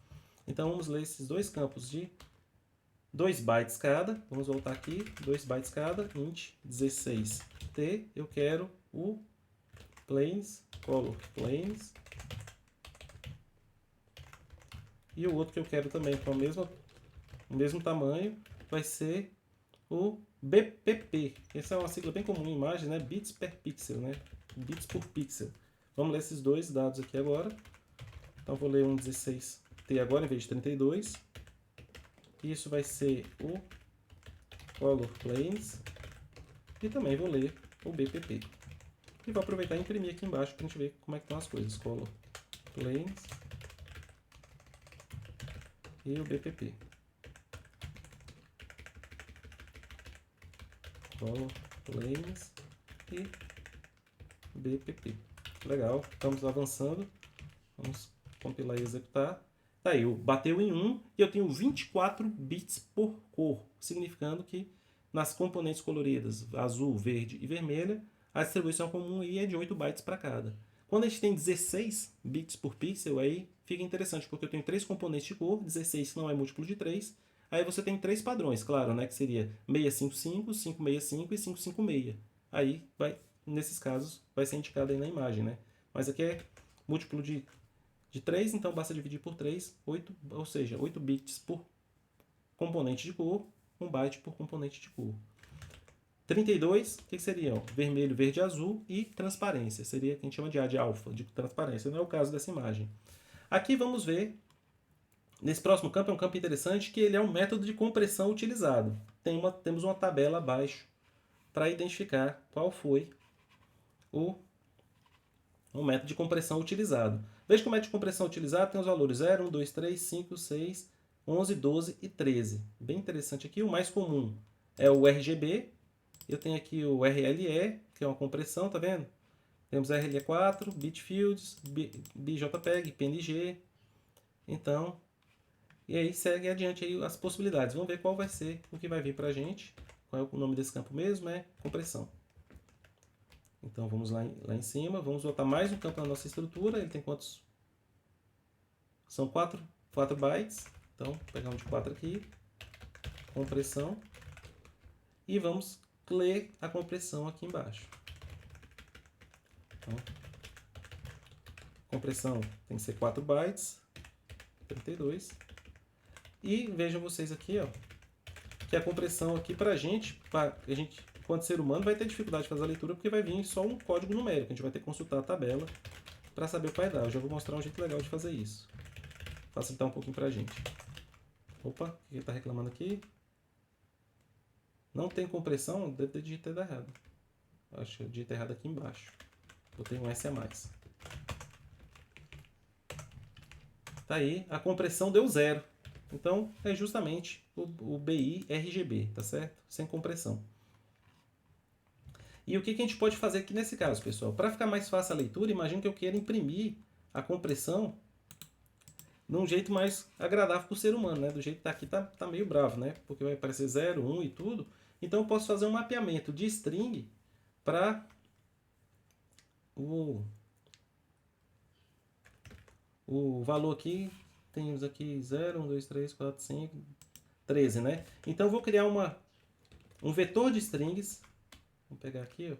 Então vamos ler esses dois campos de 2 bytes cada. Vamos voltar aqui, 2 bytes cada, int 16t, eu quero o planes, color planes. E o outro que eu quero também com o mesmo tamanho vai ser o BPP. Essa é uma sigla bem comum em imagem, né? Bits per pixel, né? Bits por pixel. Vamos ler esses dois dados aqui agora. Então vou ler um 16t agora em vez de 32. Isso vai ser o color planes. E também vou ler o BPP. E vou aproveitar e imprimir aqui embaixo para a gente ver como é que estão as coisas. Color planes e o BPP. Color planes e BPP. Legal, estamos avançando. Vamos compilar e executar. Tá aí, bateu em 1 e eu tenho 24 bits por cor, significando que nas componentes coloridas azul, verde e vermelha, a distribuição comum aí é de 8 bytes para cada. Quando a gente tem 16 bits por pixel, aí fica interessante, porque eu tenho 3 componentes de cor, 16 não é múltiplo de 3, aí você tem 3 padrões, claro, né, que seria 655, 565 e 556. Aí, nesses casos, vai ser indicado aí na imagem, né? Mas aqui é múltiplo de 3, então basta dividir por 3, 8, ou seja, 8 bits por componente de cor, 1 byte por componente de cor. 32, o que seria? Vermelho, verde, azul e transparência. Seria o que a gente chama de A de alfa, de transparência. Não é o caso dessa imagem. Aqui vamos ver, nesse próximo campo, é um campo interessante, que ele é um método de compressão utilizado. Temos uma tabela abaixo para identificar qual foi o método de compressão utilizado. Veja que o método de compressão utilizado tem os valores 0, 1, 2, 3, 5, 6, 11, 12 e 13. Bem interessante aqui. O mais comum é o RGB. Eu tenho aqui o RLE, que é uma compressão, tá vendo? Temos RLE4, Bitfields, BJPEG, PNG. Então, e aí segue adiante aí as possibilidades. Vamos ver qual vai ser o que vai vir para a gente. Qual é o nome desse campo mesmo? É compressão. Então vamos lá em cima, vamos botar mais um campo na nossa estrutura. Ele tem quantos? São 4 bytes. Então, vou pegar um de 4 aqui. Compressão. E vamos ler a compressão aqui embaixo. Então, compressão tem que ser 4 bytes. 32. E vejam vocês aqui, ó, que a compressão aqui pra gente, enquanto ser humano, vai ter dificuldade de fazer a leitura porque vai vir só um código numérico. A gente vai ter que consultar a tabela para saber o que vai dar. Eu já vou mostrar um jeito legal de fazer isso. Facilitar um pouquinho pra gente. Opa, o que ele está reclamando aqui? Não tem compressão? Deve ter digitado errado. Acho que eu digitei errado aqui embaixo. Botei um S a mais. Tá aí, a compressão deu 0. Então, é justamente o BI RGB, tá certo? Sem compressão. E o que a gente pode fazer aqui nesse caso, pessoal? Para ficar mais fácil a leitura, imagine que eu queira imprimir a compressão de um jeito mais agradável para o ser humano, né? Do jeito que tá aqui, tá meio bravo, né? Porque vai aparecer 0, 1 e tudo. Então, eu posso fazer um mapeamento de string para o valor aqui. Temos aqui 0, 1, 2, 3, 4, 5, 13, né? Então, eu vou criar um vetor de strings. Vamos pegar aqui, ó.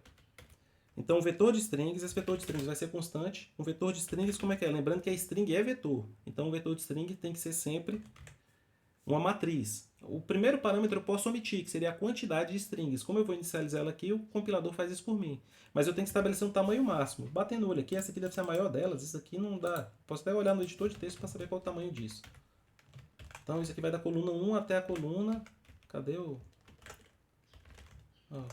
Então, um vetor de strings, esse vetor de strings vai ser constante. Um vetor de strings, como é que é? Lembrando que a string é vetor. Então, o vetor de string tem que ser sempre uma matriz. O primeiro parâmetro eu posso omitir, que seria a quantidade de strings. Como eu vou inicializar ela aqui, o compilador faz isso por mim. Mas eu tenho que estabelecer um tamanho máximo. Batendo o olho aqui, essa aqui deve ser a maior delas. Isso aqui não dá. Posso até olhar no editor de texto para saber qual é o tamanho disso. Então, isso aqui vai da coluna 1 até a coluna... Cadê o... Ó.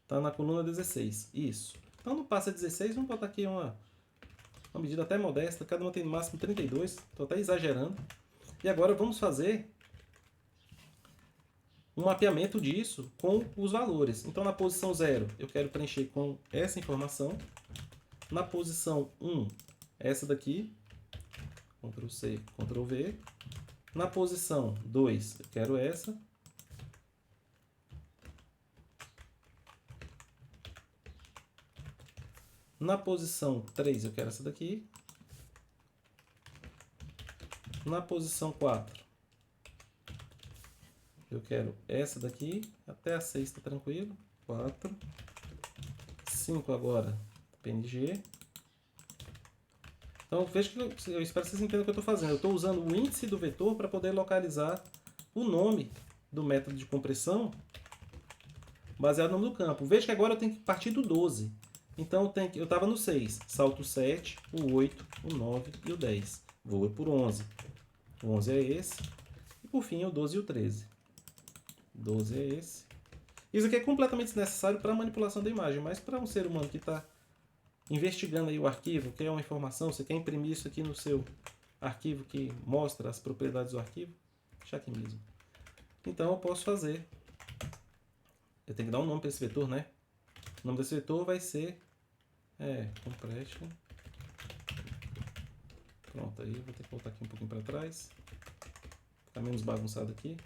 Tá na coluna 16. Isso. Então não passa 16, vamos botar aqui uma medida até modesta. Cada uma tem no máximo 32. Estou até exagerando. E agora vamos fazer um mapeamento disso com os valores. Então na posição 0 eu quero preencher com essa informação. Na posição 1, essa daqui. Ctrl C, Ctrl V. Na posição 2 eu quero essa. Na posição 3 eu quero essa daqui. Na posição 4 eu quero essa daqui. Até a 6 está tranquilo. 4. 5 agora, PNG. Então veja que eu espero que vocês entendam o que eu estou fazendo. Eu estou usando o índice do vetor para poder localizar o nome do método de compressão baseado no nome do campo. Veja que agora eu tenho que partir do 12. Então eu estava no 6, salto o 7, o 8, o 9 e o 10. Vou por 11. O 11 é esse. E por fim o 12 e o 13. 12 é esse. Isso aqui é completamente desnecessário para a manipulação da imagem, mas para um ser humano que está investigando aí o arquivo, quer uma informação, você quer imprimir isso aqui no seu arquivo que mostra as propriedades do arquivo, deixa aqui mesmo. Então eu posso fazer, eu tenho que dar um nome para esse vetor, né? O nome desse vetor vai ser compression. Pronto, aí eu vou ter que voltar aqui um pouquinho para trás, ficar menos bagunçado aqui.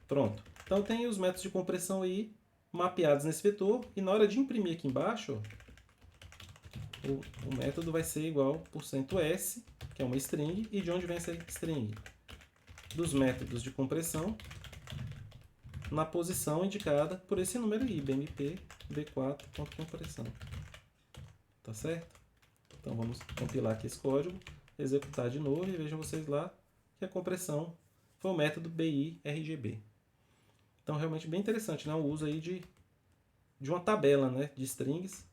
Pronto. Então tem os métodos de compressão aí mapeados nesse vetor, e na hora de imprimir aqui embaixo, o método vai ser igual %s, que é uma string, e de onde vem essa string? Dos métodos de compressão na posição indicada por esse número aí, bmp v4.compressão. Tá certo? Então vamos compilar aqui esse código, executar de novo e vejam vocês lá que a compressão foi o método BI-RGB. Então realmente bem interessante, né? O uso aí de uma tabela, né, de strings.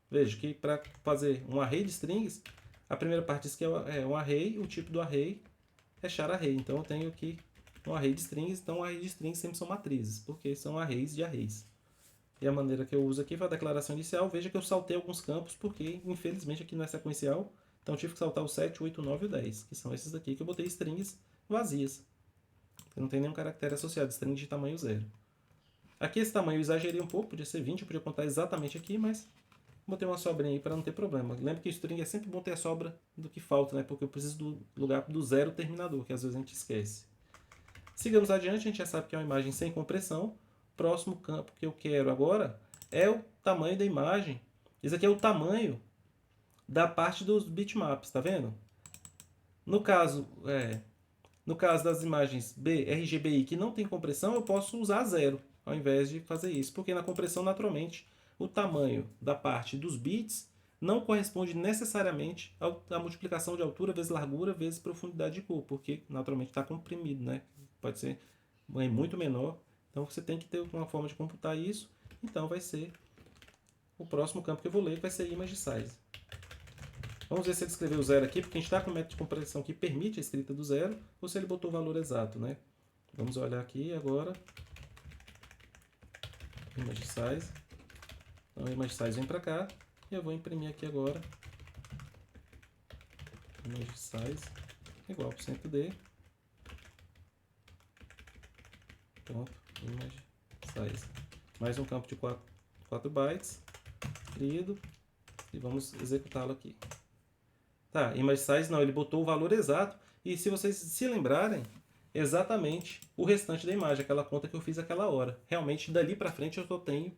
Veja que para fazer um array de strings, a primeira parte diz que é um array, o tipo do array é char array. Então eu tenho aqui um array de strings, então array de strings sempre são matrizes, porque são arrays de arrays. E a maneira que eu uso aqui foi a declaração inicial. Veja que eu saltei alguns campos, porque infelizmente aqui não é sequencial, então eu tive que saltar o 7, 8, 9 e o 10, que são esses daqui que eu botei strings vazias. Não tem nenhum caractere associado, string de tamanho 0. Aqui esse tamanho eu exagerei um pouco, podia ser 20, eu podia contar exatamente aqui, mas botei uma sobrinha aí para não ter problema. Lembra que o string é sempre bom ter a sobra do que falta, né? Porque eu preciso do lugar do zero terminador, que às vezes a gente esquece. Sigamos adiante, a gente já sabe que é uma imagem sem compressão. Próximo campo que eu quero agora é o tamanho da imagem. Isso aqui é o tamanho da parte dos bitmaps, tá vendo? No caso das imagens RGBI que não tem compressão, eu posso usar 0 ao invés de fazer isso, porque na compressão, naturalmente, o tamanho da parte dos bits não corresponde necessariamente à multiplicação de altura vezes largura vezes profundidade de cor, porque naturalmente está comprimido, né? Pode ser muito menor, então você tem que ter uma forma de computar isso. Então vai ser o próximo campo que eu vou ler, que vai ser image size. Vamos ver se ele escreveu 0 aqui, porque a gente está com o método de compressão que permite a escrita do 0, ou se ele botou o valor exato, né? Vamos olhar aqui agora. Image size. Então, image size vem para cá. E eu vou imprimir aqui agora. Image size igual a %d. Pronto, image size. Mais um campo de 4 bytes. Escrito. E vamos executá-lo aqui. Tá, image size não, ele botou o valor exato. E se vocês se lembrarem, exatamente o restante da imagem, aquela conta que eu fiz aquela hora. Realmente, dali para frente eu só tenho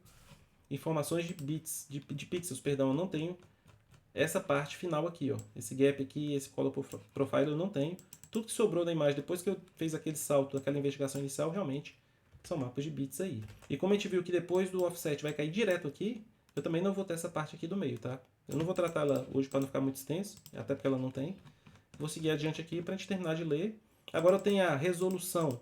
informações de bits, de pixels, perdão, eu não tenho essa parte final aqui, ó. Esse gap aqui, esse color profile eu não tenho. Tudo que sobrou da imagem, depois que eu fiz aquele salto, aquela investigação inicial, realmente são mapas de bits aí. E como a gente viu que depois do offset vai cair direto aqui, eu também não vou ter essa parte aqui do meio, tá? Eu não vou tratá-la hoje para não ficar muito extenso, até porque ela não tem. Vou seguir adiante aqui para a gente terminar de ler. Agora eu tenho a resolução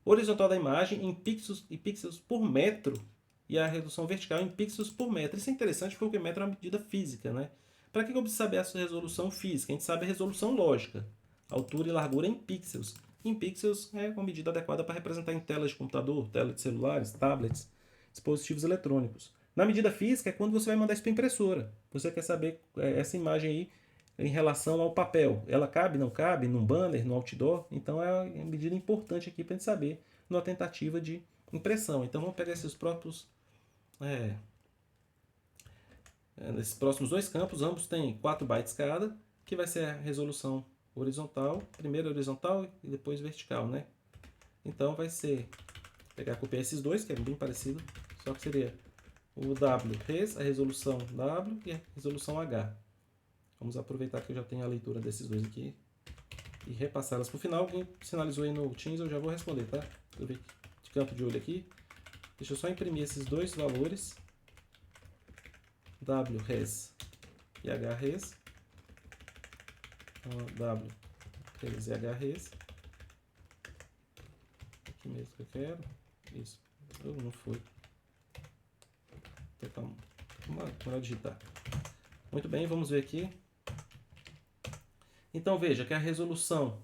horizontal da imagem em pixels por metro e a redução vertical em pixels por metro. Isso é interessante porque metro é uma medida física, né? Para que eu preciso saber essa resolução física? A gente sabe a resolução lógica, altura e largura em pixels. Em pixels é uma medida adequada para representar em telas de computador, telas de celulares, tablets, dispositivos eletrônicos. Na medida física é quando você vai mandar isso para a impressora. Você quer saber essa imagem aí em relação ao papel. Ela cabe, não cabe, num banner, no outdoor? Então é uma medida importante aqui para a gente saber numa tentativa de impressão. Então vamos pegar esses próprios... nesses próximos dois campos, ambos têm 4 bytes cada, que vai ser a resolução horizontal, primeiro horizontal e depois vertical, né? Então vai ser, pegar copiar esses dois, que é bem parecido, só que seria o W res, a resolução W e a resolução H. Vamos aproveitar que eu já tenho a leitura desses dois aqui e repassá-las para o final. Quem sinalizou aí no Teams eu já vou responder, tá? Eu vi de campo de olho aqui. Deixa eu só imprimir esses dois valores, W res e H res. Então, W res e H res. Aqui mesmo que eu quero. Isso. Não foi. Vamos digitar. Muito bem, vamos ver aqui. Então veja que a resolução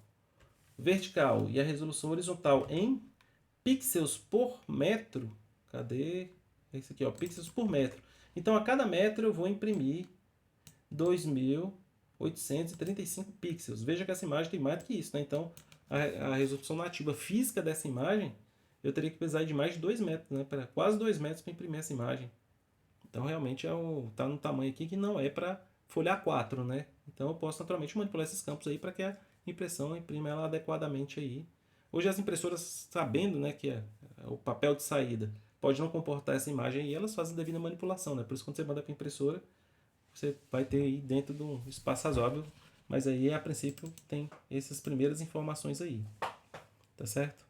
vertical e a resolução horizontal em pixels por metro. Cadê? Esse aqui, ó, pixels por metro. Então a cada metro eu vou imprimir 2.835 pixels. Veja que essa imagem tem mais do que isso, né? Então, a resolução nativa física dessa imagem, eu teria que precisar de mais de 2 metros, né? Para quase 2 metros para imprimir essa imagem. Então, realmente, tá no tamanho aqui que não é para folha A4, né? Então, eu posso naturalmente manipular esses campos aí para que a impressão imprima ela adequadamente aí. Hoje, as impressoras, sabendo, né, que é o papel de saída pode não comportar essa imagem e elas fazem devida manipulação, né? Por isso, quando você manda para a impressora, você vai ter aí dentro do espaço razoável, mas aí, a princípio, tem essas primeiras informações aí, tá certo?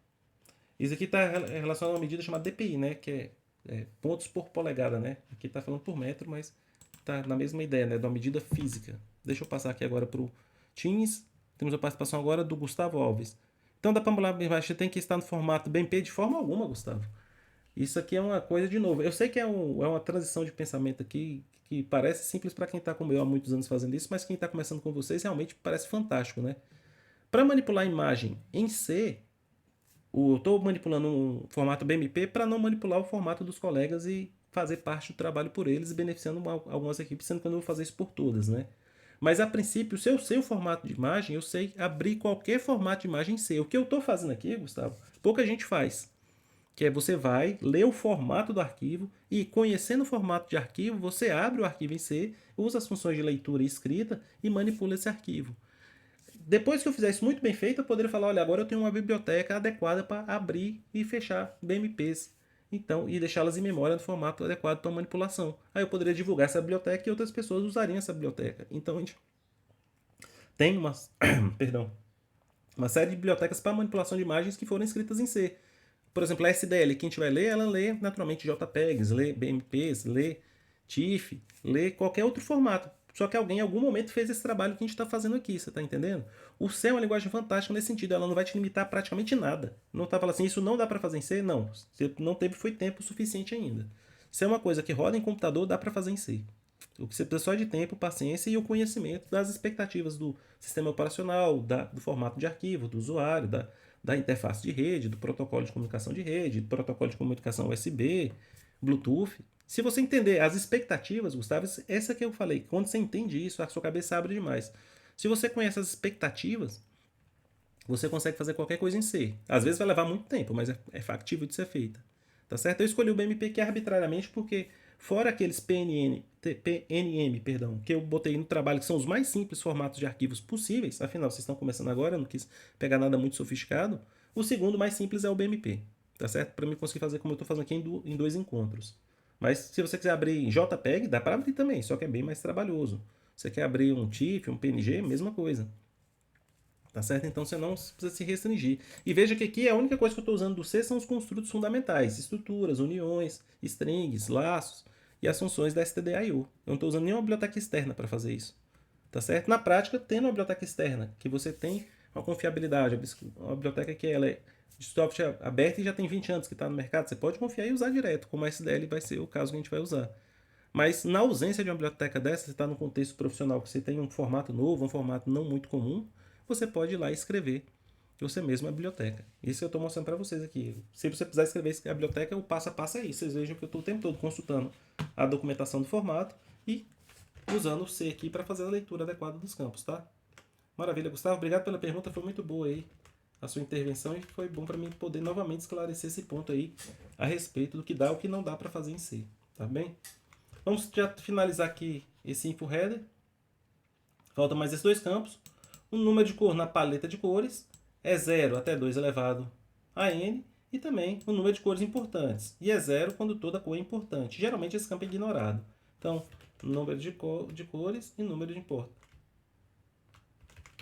Isso aqui está relacionado a uma medida chamada DPI, né? Que é pontos por polegada, né? Aqui está falando por metro, mas está na mesma ideia, né? De uma medida física. Deixa eu passar aqui agora para o Teams. Temos a participação agora do Gustavo Alves. Então dá para pular bem baixo. Você tem que estar no formato BMP de forma alguma, Gustavo. Isso aqui é uma coisa de novo. Eu sei que é uma transição de pensamento aqui que parece simples para quem está como eu há muitos anos fazendo isso, mas quem está começando com vocês realmente parece fantástico, né? Para manipular a imagem em C, eu estou manipulando um formato BMP para não manipular o formato dos colegas e fazer parte do trabalho por eles, beneficiando algumas equipes, sendo que eu não vou fazer isso por todas, né? Mas a princípio, se eu sei o formato de imagem, eu sei abrir qualquer formato de imagem em C. O que eu estou fazendo aqui, Gustavo, pouca gente faz. Que é você vai ler o formato do arquivo e, conhecendo o formato de arquivo, você abre o arquivo em C, usa as funções de leitura e escrita e manipula esse arquivo. Depois que eu fizer isso muito bem feito, eu poderia falar, olha, agora eu tenho uma biblioteca adequada para abrir e fechar BMPs. Então, e deixá-las em memória no formato adequado para manipulação. Aí eu poderia divulgar essa biblioteca e outras pessoas usariam essa biblioteca. Então, a gente tem perdão, uma série de bibliotecas para manipulação de imagens que foram escritas em C. Por exemplo, a SDL, quem tiver ler, ela lê naturalmente JPEGs, lê BMPs, lê TIFF, lê qualquer outro formato. Só que alguém em algum momento fez esse trabalho que a gente está fazendo aqui, você está entendendo? O C é uma linguagem fantástica nesse sentido, ela não vai te limitar a praticamente nada. Não está falando assim, isso não dá para fazer em C? Não. Você não teve foi tempo suficiente ainda. Se é uma coisa que roda em computador, dá para fazer em C. O que você precisa só de tempo, paciência e o conhecimento das expectativas do sistema operacional, do formato de arquivo, do usuário, da interface de rede, do protocolo de comunicação de rede, do protocolo de comunicação USB, Bluetooth. Se você entender as expectativas, Gustavo, essa que eu falei, quando você entende isso, a sua cabeça abre demais. Se você conhece as expectativas, você consegue fazer qualquer coisa em C. Às vezes vai levar muito tempo, mas é factível de ser feita. Tá certo? Eu escolhi o BMP arbitrariamente porque, fora aqueles PNM, perdão, que eu botei no trabalho, que são os mais simples formatos de arquivos possíveis, afinal, vocês estão começando agora, eu não quis pegar nada muito sofisticado, o segundo mais simples é o BMP, tá certo? Para mim conseguir fazer como eu estou fazendo aqui em 2 encontros. Mas se você quiser abrir em JPEG, dá para abrir também, só que é bem mais trabalhoso. Você quer abrir um TIFF, um PNG, mesma coisa. Tá certo? Então você não precisa se restringir. E veja que aqui a única coisa que eu estou usando do C são os construtos fundamentais: estruturas, uniões, strings, laços e as funções da stdio. Eu não estou usando nenhuma biblioteca externa para fazer isso. Tá certo? Na prática, tendo uma biblioteca externa, que você tem uma confiabilidade, uma biblioteca que ela é de software aberto e já tem 20 anos que está no mercado, você pode confiar e usar direto, como a SDL vai ser o caso que a gente vai usar. Mas na ausência de uma biblioteca dessa, você está num contexto profissional que você tem um formato novo, um formato não muito comum, você pode ir lá e escrever você mesmo a biblioteca. Isso eu estou mostrando para vocês aqui. Se você precisar escrever a biblioteca, o passo a passo é isso. Vocês vejam que eu estou o tempo todo consultando a documentação do formato e usando o C aqui para fazer a leitura adequada dos campos, tá? Maravilha, Gustavo. Obrigado pela pergunta, foi muito boa aí a sua intervenção e foi bom para mim poder novamente esclarecer esse ponto aí a respeito do que dá e o que não dá para fazer em C, tá bem? Vamos já finalizar aqui esse info header. Falta mais esses 2 campos. O número de cor na paleta de cores é 0 até 2 elevado a n. E também o número de cores importantes. E é 0 quando toda cor é importante. Geralmente esse campo é ignorado. Então, número de cores e número de importa.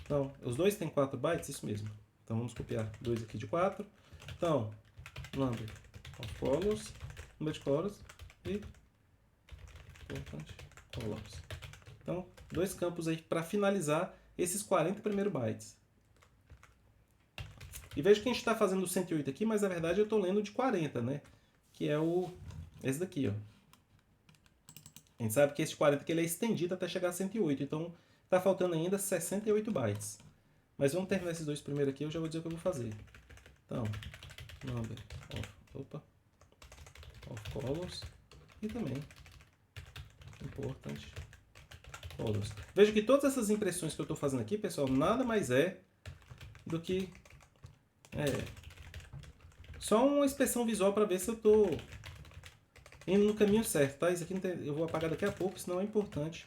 Então, os dois têm 4 bytes? Isso mesmo. Então, vamos copiar 2 aqui de 4. Então, number of colors, número de cores e colors. Então, 2 campos aí para finalizar esses 40 primeiros bytes. E veja que a gente está fazendo o 108 aqui, mas na verdade eu estou lendo de 40, né? Que é esse daqui, ó. A gente sabe que esse 40 aqui ele é estendido até chegar a 108, então está faltando ainda 68 bytes. Mas vamos terminar esses 2 primeiros aqui, eu já vou dizer o que eu vou fazer. Então, number of colors e também important Follows. Veja que todas essas impressões que eu estou fazendo aqui, pessoal, nada mais é do que só uma inspeção visual para ver se eu estou indo no caminho certo, tá? Isso aqui eu vou apagar daqui a pouco, senão é importante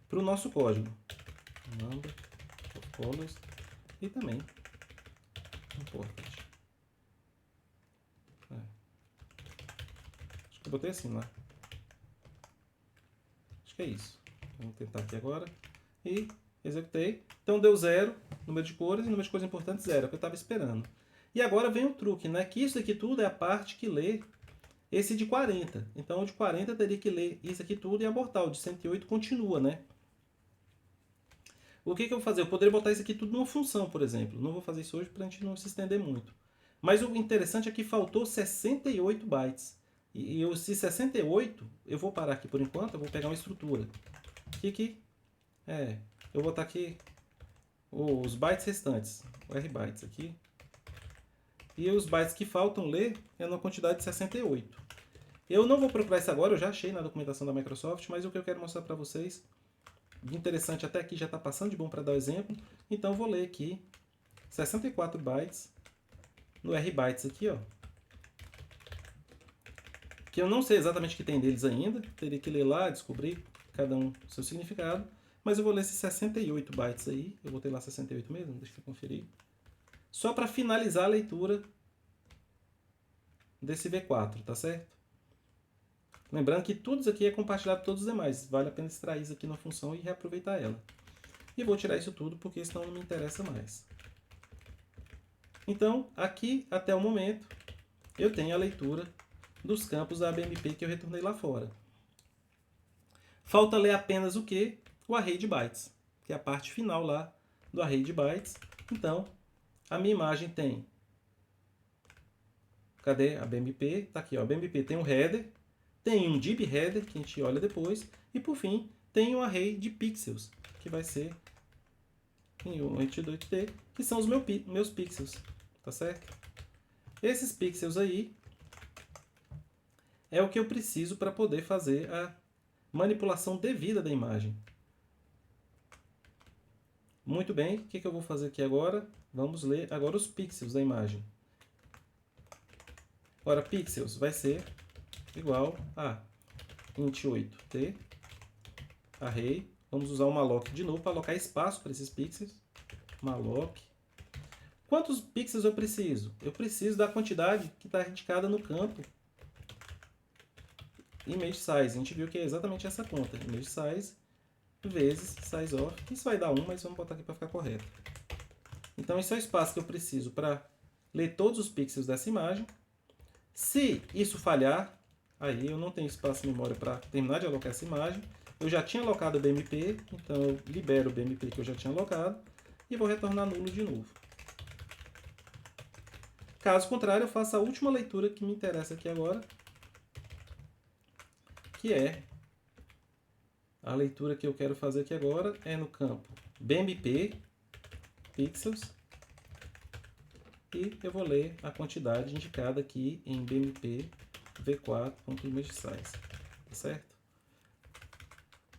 para o nosso código. Number of follows e também important. Acho que eu botei assim lá. Acho que é isso. Vamos tentar aqui agora. E executei. Então deu 0, número de cores, e número de cores importantes 0, é o que eu estava esperando. E agora vem o truque, né? Que isso aqui tudo é a parte que lê esse de 40. Então o de 40 teria que ler isso aqui tudo e abortar. O de 108 continua, né? O que eu vou fazer? Eu poderia botar isso aqui tudo numa função, por exemplo. Não vou fazer isso hoje para a gente não se estender muito. Mas o interessante é que faltou 68 bytes. E se 68, eu vou parar aqui por enquanto, eu vou pegar uma estrutura. Eu vou botar aqui os bytes restantes, o RBytes aqui. E os bytes que faltam ler é na quantidade de 68. Eu não vou procurar isso agora, eu já achei na documentação da Microsoft, mas o que eu quero mostrar para vocês, de interessante até aqui já está passando de bom para dar o exemplo, então eu vou ler aqui 64 bytes no RBytes aqui, ó. Que eu não sei exatamente o que tem deles ainda, teria que ler lá, descobrir cada um seu significado, mas eu vou ler esses 68 bytes aí, eu botei lá 68 mesmo, deixa eu conferir, só para finalizar a leitura desse V4, tá certo? Lembrando que tudo isso aqui é compartilhado com todos os demais, vale a pena extrair isso aqui na função e reaproveitar ela. E vou tirar isso tudo porque senão não me interessa mais. Então, aqui até o momento, eu tenho a leitura dos campos da ABMP que eu retornei lá fora. Falta ler apenas o quê? O array de bytes, que é a parte final lá do array de bytes. Então, a minha imagem tem... Cadê a BMP? Está aqui, ó. A BMP tem um header, tem um div header, que a gente olha depois, e por fim, tem um array de pixels, que vai ser em um 8t, que são os meus pixels, tá certo? Esses pixels aí é o que eu preciso para poder fazer a manipulação devida da imagem. Muito bem, o que eu vou fazer aqui agora? Vamos ler agora os pixels da imagem. Ora, pixels vai ser igual a int8t array. Vamos usar o malloc de novo para alocar espaço para esses pixels. Malloc. Quantos pixels eu preciso? Eu preciso da quantidade que está indicada no campo image size. A gente viu que é exatamente essa conta. Image size vezes size of. Isso vai dar 1, mas vamos botar aqui para ficar correto. Então, esse é o espaço que eu preciso para ler todos os pixels dessa imagem. Se isso falhar, aí eu não tenho espaço em memória para terminar de alocar essa imagem. Eu já tinha alocado o BMP, então eu libero o BMP que eu já tinha alocado e vou retornar nulo de novo. Caso contrário, eu faço a última leitura que me interessa aqui agora, que é a leitura que eu quero fazer aqui agora é no campo BMP pixels e eu vou ler a quantidade indicada aqui em BMP v4.imagesize, tá certo?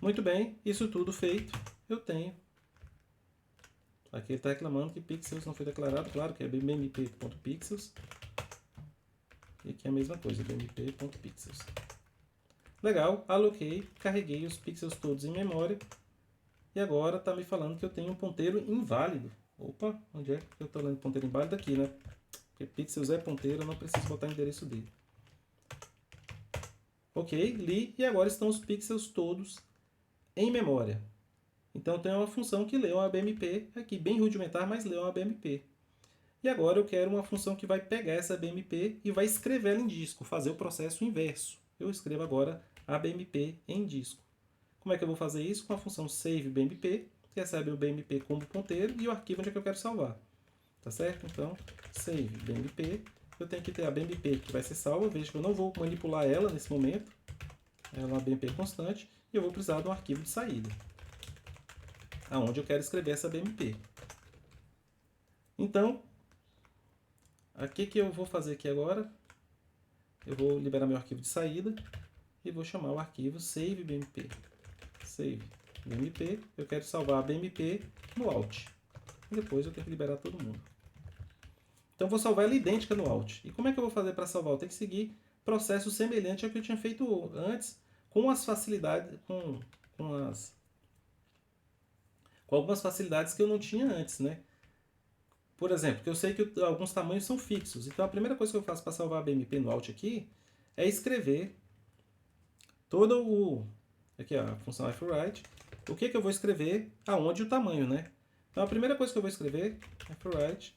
Muito bem, isso tudo feito, eu tenho. Aqui ele está reclamando que pixels não foi declarado, claro que é bmp.pixels. E aqui é a mesma coisa, bmp.pixels. Legal, aloquei, carreguei os pixels todos em memória. E agora está me falando que eu tenho um ponteiro inválido. Opa, onde é que eu estou lendo ponteiro inválido? Aqui, né? Porque pixels é ponteiro, eu não preciso botar o endereço dele. Ok, li, e agora estão os pixels todos em memória. Então tem uma função que lê uma BMP, aqui bem rudimentar, mas lê uma BMP. E agora eu quero uma função que vai pegar essa BMP e vai escrever ela em disco, fazer o processo inverso. Eu escrevo agora a BMP em disco. Como é que eu vou fazer isso? Com a função saveBMP, que recebe o BMP como ponteiro e o arquivo onde é que eu quero salvar. Tá certo? Então, saveBMP, eu tenho que ter a BMP que vai ser salva. Veja que eu não vou manipular ela nesse momento. Ela é uma BMP constante e eu vou precisar de um arquivo de saída, aonde eu quero escrever essa BMP. Então, o que eu vou fazer aqui agora? Eu vou liberar meu arquivo de saída e vou chamar o arquivo saveBMP. Save. BMP, eu quero salvar a BMP no Alt. E depois eu tenho que liberar todo mundo. Então, eu vou salvar ela idêntica no Alt. E como é que eu vou fazer para salvar? Eu tenho que seguir processo semelhante ao que eu tinha feito antes, com as facilidades, com algumas facilidades que eu não tinha antes, né? Por exemplo, que eu sei que alguns tamanhos são fixos. Então, a primeira coisa que eu faço para salvar a BMP no Alt aqui é escrever todo o... Aqui, ó, a função fwrite. O que eu vou escrever? Aonde o tamanho, né? Então, a primeira coisa que eu vou escrever é fwrite.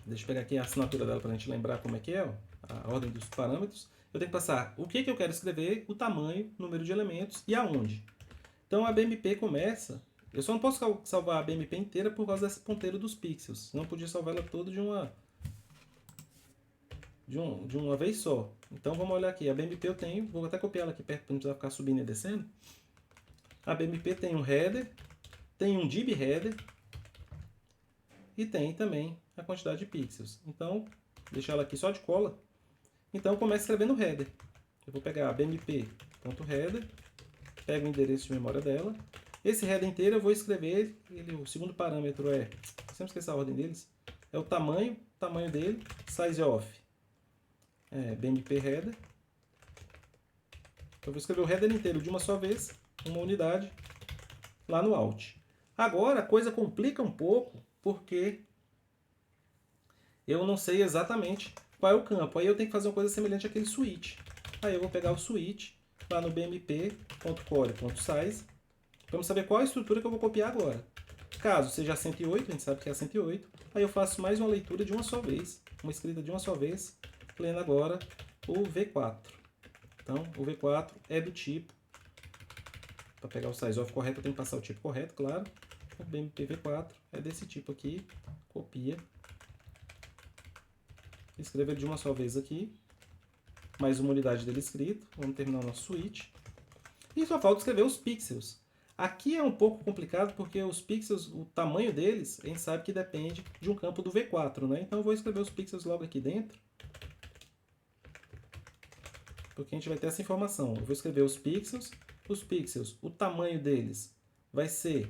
Deixa eu pegar aqui a assinatura dela para a gente lembrar como é que é, ó, a ordem dos parâmetros. Eu tenho que passar o que eu quero escrever, o tamanho, número de elementos e aonde. Então, a BMP começa... Eu só não posso salvar a BMP inteira por causa desse ponteiro dos pixels. Senão eu podia salvar ela toda de uma vez só. Então vamos olhar aqui. A BMP eu tenho, vou até copiar ela aqui perto para não precisar ficar subindo e descendo. A BMP tem um header, tem um div header e tem também a quantidade de pixels. Então, deixar ela aqui só de cola. Então eu começo escrevendo o header. Eu vou pegar a bmp.header, pego o endereço de memória dela. Esse header inteiro eu vou escrever, o segundo parâmetro é, sempre esqueço a ordem deles, é o tamanho dele, size of, BMP header. Eu vou escrever o header inteiro de uma só vez, uma unidade, lá no Alt. Agora a coisa complica um pouco, porque eu não sei exatamente qual é o campo. Aí eu tenho que fazer uma coisa semelhante àquele switch. Aí eu vou pegar o switch lá no bmp.core.size. Vamos saber qual a estrutura que eu vou copiar agora. Caso seja 108, a gente sabe que é 108, aí eu faço mais uma leitura de uma só vez, uma escrita de uma só vez, lendo agora o V4. Então, o V4 é do tipo, para pegar o size of correto, eu tenho que passar o tipo correto, claro. O BMP V4 é desse tipo aqui, copia, escrever de uma só vez aqui, mais uma unidade dele escrito, vamos terminar o nosso switch. E só falta escrever os pixels. Aqui é um pouco complicado porque os pixels, o tamanho deles, a gente sabe que depende de um campo do V4, né? Então eu vou escrever os pixels logo aqui dentro, porque a gente vai ter essa informação. Eu vou escrever os pixels, o tamanho deles vai ser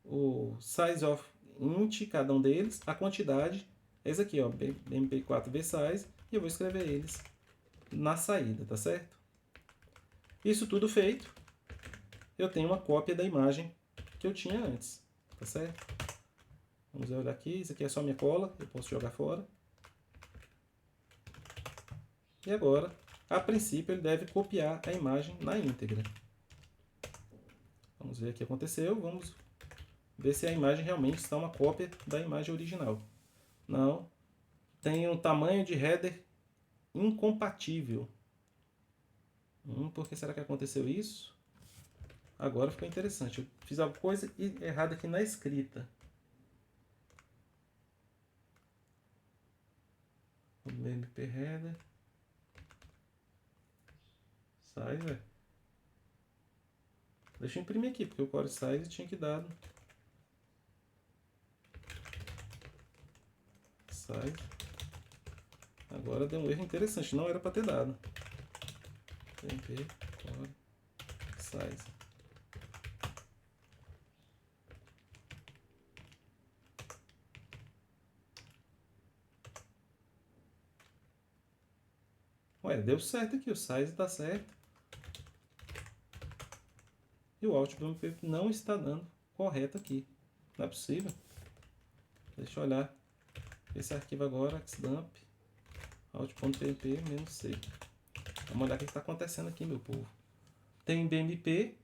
o size of int, cada um deles, a quantidade, é esse aqui, ó, bmp4vsize, e eu vou escrever eles na saída, tá certo? Isso tudo feito, eu tenho uma cópia da imagem que eu tinha antes, tá certo? Vamos olhar aqui, isso aqui é só minha cola, eu posso jogar fora. E agora, a princípio, ele deve copiar a imagem na íntegra. Vamos ver o que aconteceu, vamos ver se a imagem realmente está uma cópia da imagem original. Não, tem um tamanho de header incompatível. Por que será que aconteceu isso? Agora ficou interessante. Eu fiz alguma coisa errada aqui na escrita. O BMP header. Sai, velho. Deixa eu imprimir aqui, porque o core size tinha que dar. Size. Agora deu um erro interessante. Não era para ter dado. BMP core size. Ué, deu certo aqui, o size está certo. E o out do BMP não está dando correto aqui. Não é possível. Deixa eu olhar esse arquivo agora, xdump, out.bmp-c. Vamos olhar o que está acontecendo aqui, meu povo. Tem BMP,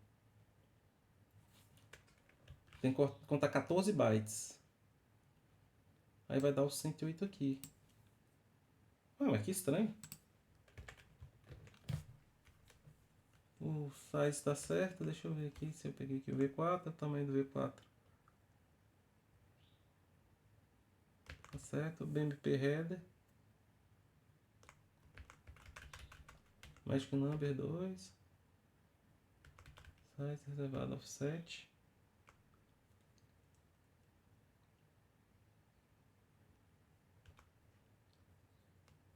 tem que contar 14 bytes. Aí vai dar o 108 aqui. Ué, mas que estranho. O size está certo, deixa eu ver aqui se eu peguei aqui o V4, o tamanho do V4. Tá certo, BMP header. Magic number 2. Size reservado offset.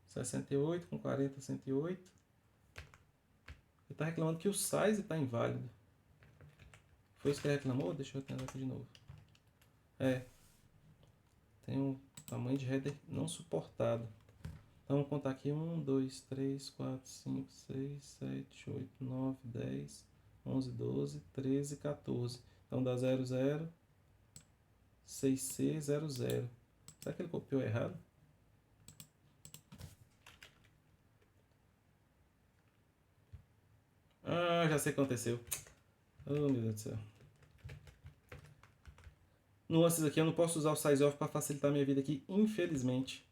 (68) com 40, 108. Ele está reclamando que o size está inválido. Foi isso que reclamou? Deixa eu tentar aqui de novo. Tem um tamanho de header não suportado. Então vamos contar aqui: 1, 2, 3, 4, 5, 6, 7, 8, 9, 10, 11, 12, 13, 14. Então dá 00, 6C, 00. Será que ele copiou errado? Ah, já sei o que aconteceu. Oh, meu Deus do céu. Nuances aqui, eu não posso usar o size off para facilitar a minha vida aqui, infelizmente.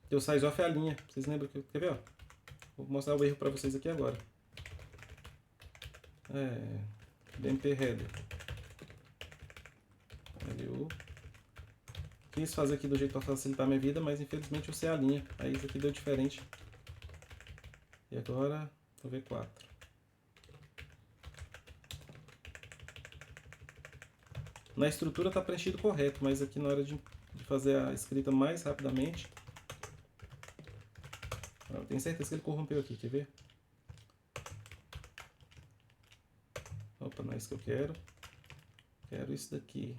Porque o size off é a linha. Vocês lembram que... Quer ver, ó? Vou mostrar o erro para vocês aqui agora. BMP header. LU. Quis fazer aqui do jeito para facilitar a minha vida, mas infelizmente eu sei a linha. Aí isso aqui deu diferente. E agora, vou ver 4. Na estrutura está preenchido correto, mas aqui na hora de fazer a escrita mais rapidamente... Eu tenho certeza que ele corrompeu aqui, quer ver? Opa, não é isso que eu quero. Quero isso daqui.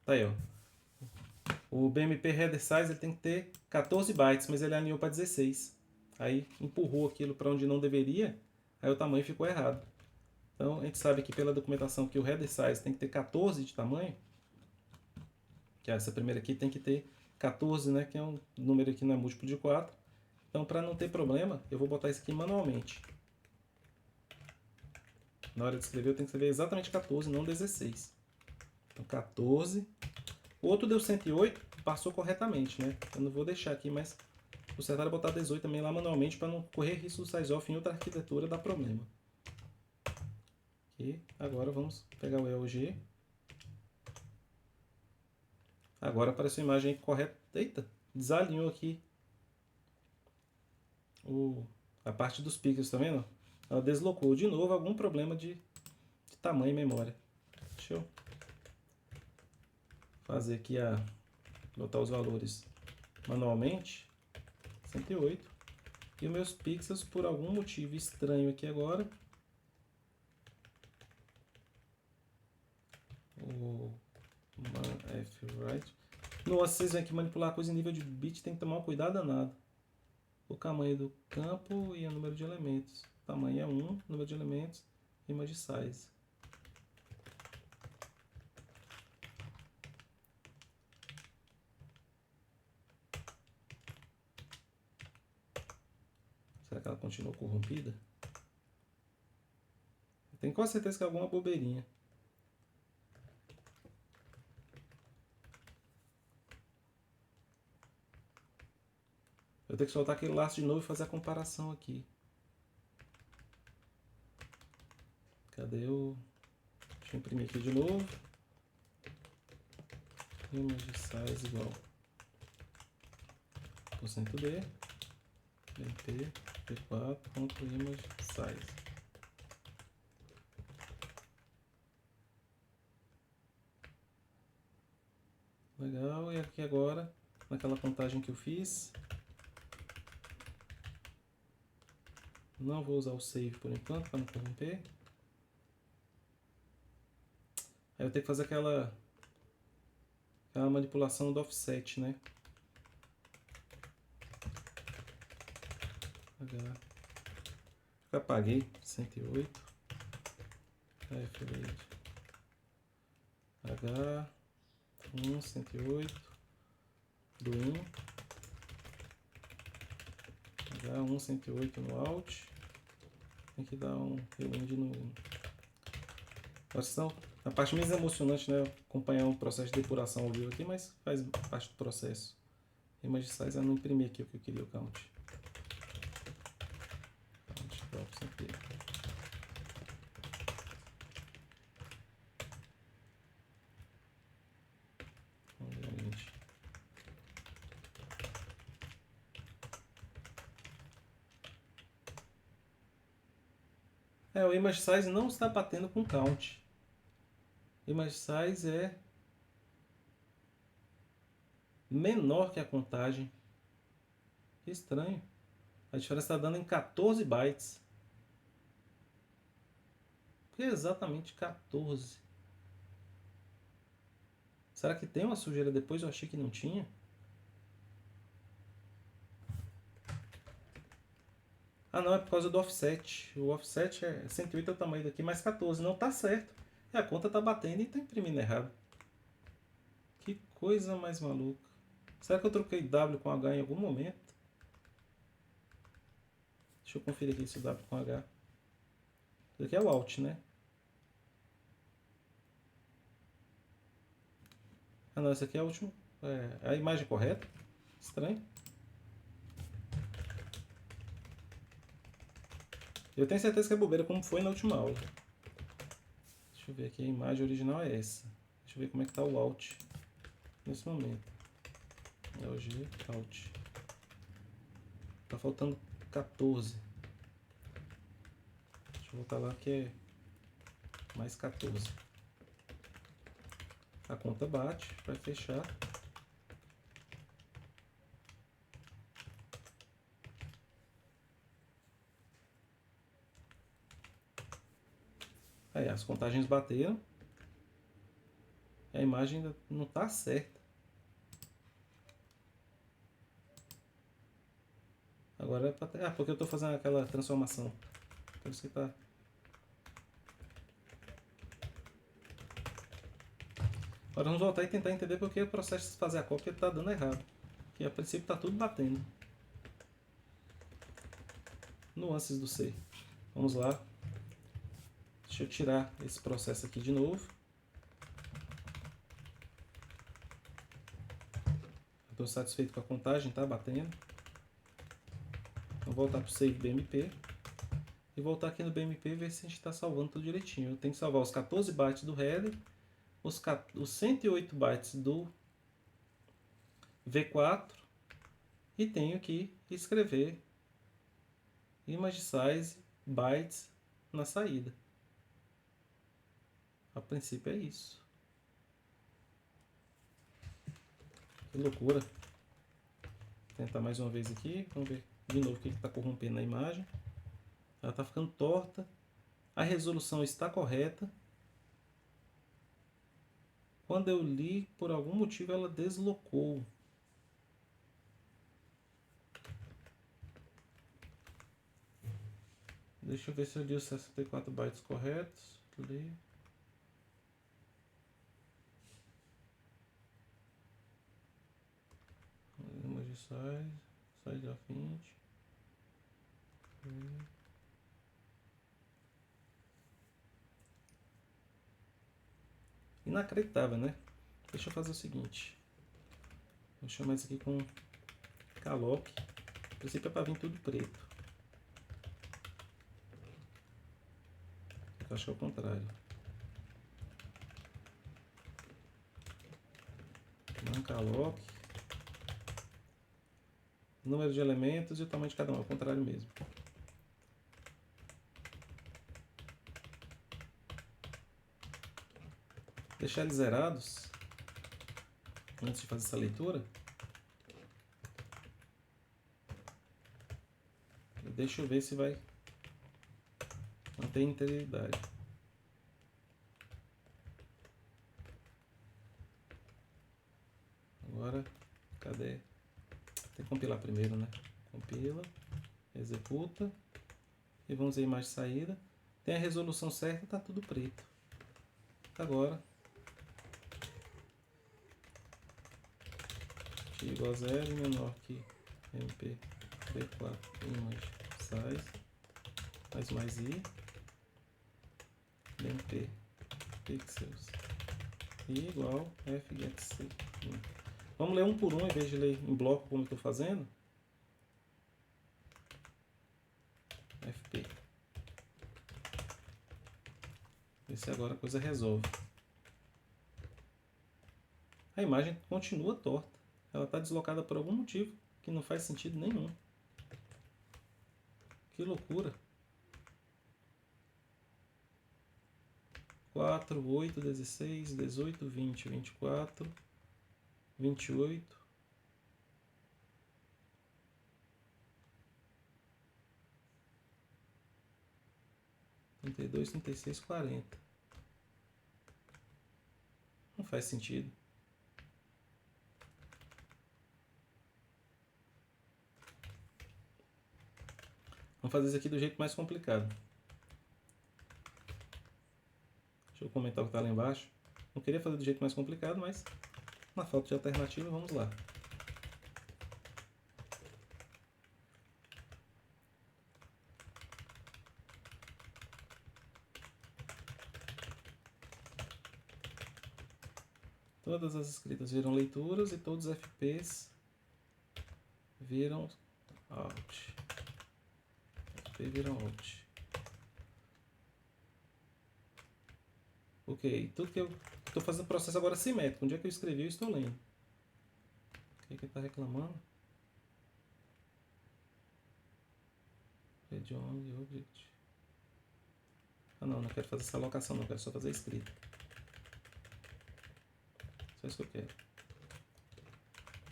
Tá aí, ó. O BMP Header Size ele tem que ter 14 bytes, mas ele alinhou para 16. Aí empurrou aquilo para onde não deveria, aí o tamanho ficou errado. Então a gente sabe aqui pela documentação que o Header Size tem que ter 14 de tamanho. Que essa primeira aqui tem que ter 14, né? Que é um número aqui não é múltiplo de 4. Então para não ter problema, eu vou botar isso aqui manualmente. Na hora de escrever eu tenho que escrever exatamente 14, não 16. Então 14. O outro deu 108, passou corretamente, né? Eu não vou deixar aqui, mas o certo era botar 18 também lá manualmente para não correr risco do size off em outra arquitetura dar problema. E agora vamos pegar o EOG. Agora apareceu a imagem correta. Eita, desalinhou aqui a parte dos pixels, tá vendo? Ela deslocou de novo, algum problema de tamanho e memória. Deixa eu fazer aqui botar os valores manualmente. 108. E os meus pixels, por algum motivo estranho aqui agora, o fwrite. Nossa, vocês veem que manipular coisa em nível de bit tem que tomar um cuidado danado. O tamanho do campo e o número de elementos. O tamanho é 1, número de elementos, image size. Será que ela continua corrompida? Eu tenho quase certeza que é alguma bobeirinha. Eu tenho que soltar aquele laço de novo e fazer a comparação aqui. Cadê o... Deixa eu imprimir aqui de novo. Image size igual %d bmp p4.image size. Legal, e aqui agora, naquela contagem que eu fiz, não vou usar o save por enquanto para não corromper. Aí eu tenho que fazer aquela manipulação do offset, né? Apaguei 108. F8 H 108 do 1 H 108 no Alt. Tem que dar um rewind no 1. A parte mais emocionante, né? Acompanhar um processo de depuração ao vivo aqui, mas faz parte do processo. Image size é não imprimir aqui o que eu queria, o count. O image size não está batendo com count. Image size é menor que a contagem. Que estranho. A diferença está dando em 14 bytes. que exatamente 14? Será que tem uma sujeira depois? Eu achei que não tinha. Ah, não, é por causa do offset. O offset é 108 é o tamanho daqui, mais 14. Não, tá certo. E a conta tá batendo e tá imprimindo errado. Que coisa mais maluca. Será que eu troquei W com H em algum momento? Deixa eu conferir aqui se o W com H. Isso aqui é o Alt, né? Ah, não, esse aqui é o último. É a imagem correta. Estranho. Eu tenho certeza que é bobeira, como foi na última aula. Deixa eu ver aqui, a imagem original é essa. Deixa eu ver como é que tá o Alt nesse momento. LG Alt. Tá faltando 14. Deixa eu voltar lá que é mais 14. A conta bate, vai fechar. Aí, as contagens bateram. A imagem ainda não tá certa. Agora é pra ter... Ah, porque eu tô fazendo aquela transformação. Por isso que tá... Agora vamos voltar e tentar entender porque o processo de fazer a cópia tá dando errado. Que a princípio tá tudo batendo. Nuances do C. Vamos lá. Deixa eu tirar esse processo aqui de novo. Estou satisfeito com a contagem, tá batendo. Vou voltar para o Save BMP. E voltar aqui no BMP e ver se a gente está salvando tudo direitinho. Eu tenho que salvar os 14 bytes do header, os 108 bytes do V4 e tenho que escrever image size bytes na saída. A princípio é isso. Que loucura. Vou tentar mais uma vez aqui. Vamos ver de novo o que está corrompendo a imagem. Ela está ficando torta. A resolução está correta. Quando eu li, por algum motivo ela deslocou. Deixa eu ver se eu li os 64 bytes corretos. Li. Image size of int. Inacreditável, né? Deixa eu fazer o seguinte. Vou chamar isso aqui com calop. A princípio é para vir tudo preto. Eu acho que é o contrário. Não calop. Número de elementos e o tamanho de cada um. É o contrário mesmo. Deixar eles zerados antes de fazer essa leitura. Deixa eu ver se vai manter a integridade. Agora, cadê? Tem que compilar primeiro, né? Compila, executa e vamos ver a imagem de saída. Tem a resolução certa, tá tudo preto. Agora, x igual a 0 e menor que mp v4 image size mais i mp pixels i igual fgetc. Vamos ler um por um em vez de ler em bloco como eu estou fazendo. fp. Ver se agora a coisa resolve. A imagem continua torta. Ela está deslocada por algum motivo que não faz sentido nenhum. Que loucura. 4, 8, 16, 18, 20, 24, 28. 32, 36, 40. Não faz sentido. Vamos fazer isso aqui do jeito mais complicado. Deixa eu comentar o que está lá embaixo. Não queria fazer do jeito mais complicado, mas na falta de alternativa, vamos lá. Todas as escritas viram leituras e todos os FPs viram out. FP viram out. Ok, tudo que eu estou fazendo processo agora simétrico. Onde é que eu escrevi, eu estou lendo. O que ele está reclamando? Read only object. Ah não, não quero fazer essa alocação, não quero só fazer a escrita. Só isso que eu quero.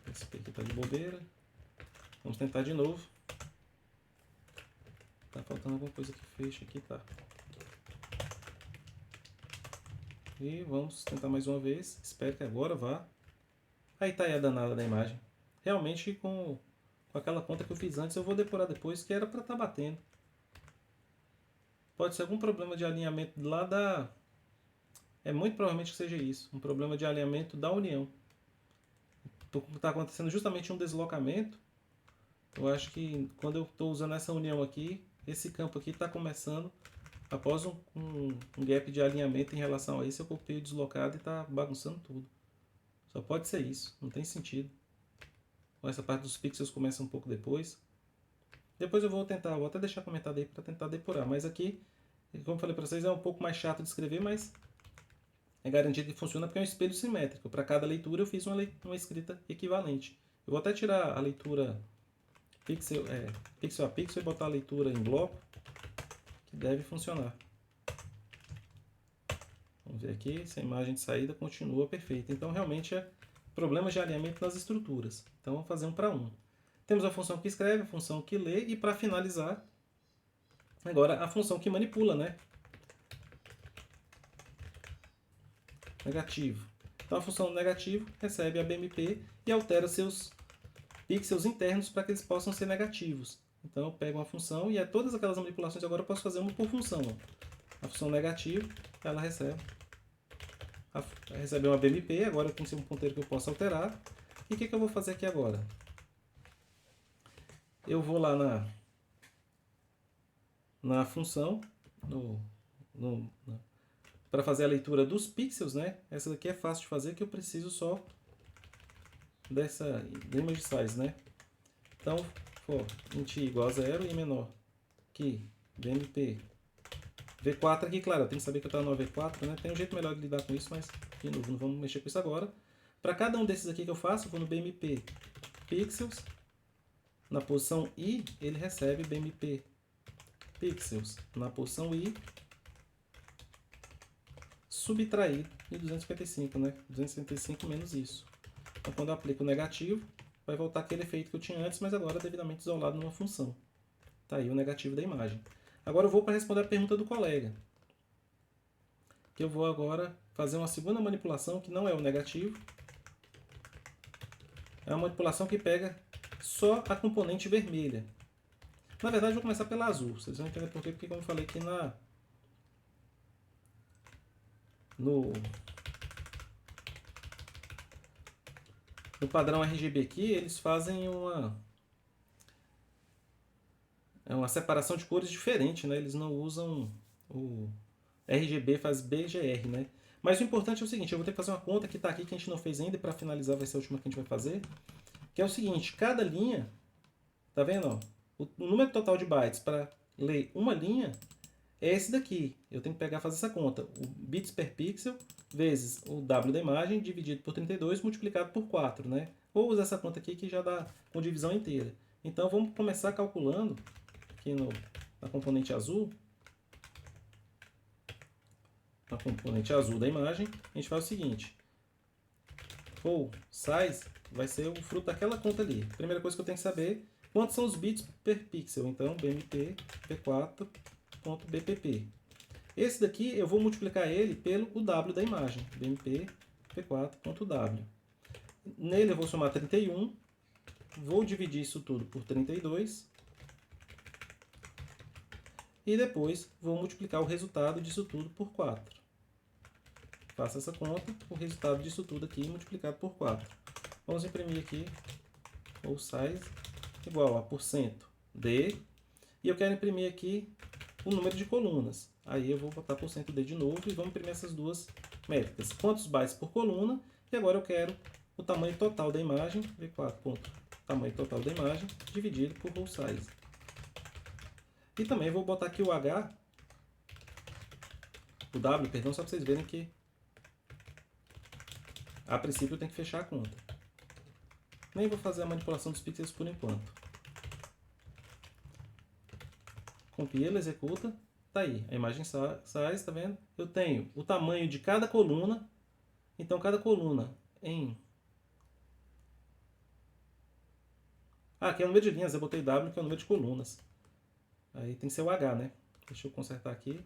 Esse aqui está de bobeira. Vamos tentar de novo. Tá faltando alguma coisa que fecha aqui, tá. E vamos tentar mais uma vez. Espero que agora vá. Aí tá aí a danada da imagem. Realmente com aquela conta que eu fiz antes, eu vou depurar depois, que era para estar batendo. Pode ser algum problema de alinhamento lá da... É muito provavelmente que seja isso. Um problema de alinhamento da união. Está acontecendo justamente um deslocamento. Eu acho que quando eu estou usando essa união aqui, esse campo aqui está começando, após um gap de alinhamento em relação a isso, eu copiei o deslocado e está bagunçando tudo. Só pode ser isso, não tem sentido. Essa parte dos pixels começa um pouco depois. Depois eu vou até deixar comentado aí para tentar depurar. Mas aqui, como eu falei para vocês, é um pouco mais chato de escrever, mas é garantido que funciona porque é um espelho simétrico. Para cada leitura eu fiz uma escrita equivalente. Eu vou até tirar a leitura pixel a pixel e botar a leitura em bloco, que deve funcionar. Vamos ver aqui, se a imagem de saída continua perfeita. Então realmente é problemas de alinhamento nas estruturas. Então vamos fazer um para um. Temos a função que escreve, a função que lê e para finalizar, agora a função que manipula, né? Negativo. Então a função negativo recebe a BMP e altera seus pixels internos para que eles possam ser negativos. Então eu pego uma função e todas aquelas manipulações agora eu posso fazer uma por função. A função negativo, ela recebe uma BMP, agora eu tenho um ponteiro que eu posso alterar. E o que eu vou fazer aqui agora? Eu vou lá na função, para fazer a leitura dos pixels, né? Essa daqui é fácil de fazer, que eu preciso só dessa image size, né? Então, int igual a 0 e menor que BMP V4 aqui, claro, eu tenho que saber que eu estou no V4, né? Tem um jeito melhor de lidar com isso, mas de novo, não vamos mexer com isso agora. Para cada um desses aqui que eu faço, eu vou no BMP pixels. Na posição I, ele recebe BMP pixels. Na posição I, subtraído de 255, né? 255 menos isso. Então, quando eu aplico o negativo, vai voltar aquele efeito que eu tinha antes, mas agora devidamente isolado numa função. Tá aí o negativo da imagem. Agora eu vou para responder a pergunta do colega. Que eu vou agora fazer uma segunda manipulação, que não é o negativo. É uma manipulação que pega só a componente vermelha. Na verdade, eu vou começar pela azul. Vocês vão entender por quê, porque como eu falei aqui no padrão RGB aqui, eles fazem uma separação de cores diferente, né? Eles não usam o RGB, faz BGR, né? Mas o importante é o seguinte, eu vou ter que fazer uma conta que está aqui, que a gente não fez ainda, e para finalizar vai ser a última que a gente vai fazer, que é o seguinte, cada linha, tá vendo? Ó, o número total de bytes para ler uma linha é esse daqui. Eu tenho que pegar e fazer essa conta. O bits per pixel vezes o W da imagem dividido por 32 multiplicado por 4, né? Ou usar essa conta aqui que já dá com divisão inteira. Então vamos começar calculando aqui na componente azul. Na componente azul da imagem, a gente faz o seguinte. Ou size vai ser o fruto daquela conta ali. Primeira coisa que eu tenho que saber, quantos são os bits per pixel. Então, BMP P4.bpp. Esse daqui eu vou multiplicar ele pelo o W da imagem, BMP P4.W. Nele eu vou somar 31, vou dividir isso tudo por 32 e depois vou multiplicar o resultado disso tudo por 4. Faço essa conta, o resultado disso tudo aqui multiplicado por 4. Vamos imprimir aqui o size igual a %d, e eu quero imprimir aqui o número de colunas. Aí eu vou botar %d de novo e vamos imprimir essas duas métricas. Quantos bytes por coluna? E agora eu quero o tamanho total da imagem, V4. Tamanho total da imagem, dividido por row size. E também vou botar aqui o H, o W, perdão, só para vocês verem que a princípio eu tenho que fechar a conta. Nem vou fazer a manipulação dos pixels por enquanto. Compila, executa, tá aí, a imagem size, tá vendo? Eu tenho o tamanho de cada coluna, então cada coluna em... aqui é o número de linhas, eu botei W, que é o número de colunas. Aí tem que ser o H, né? Deixa eu consertar aqui.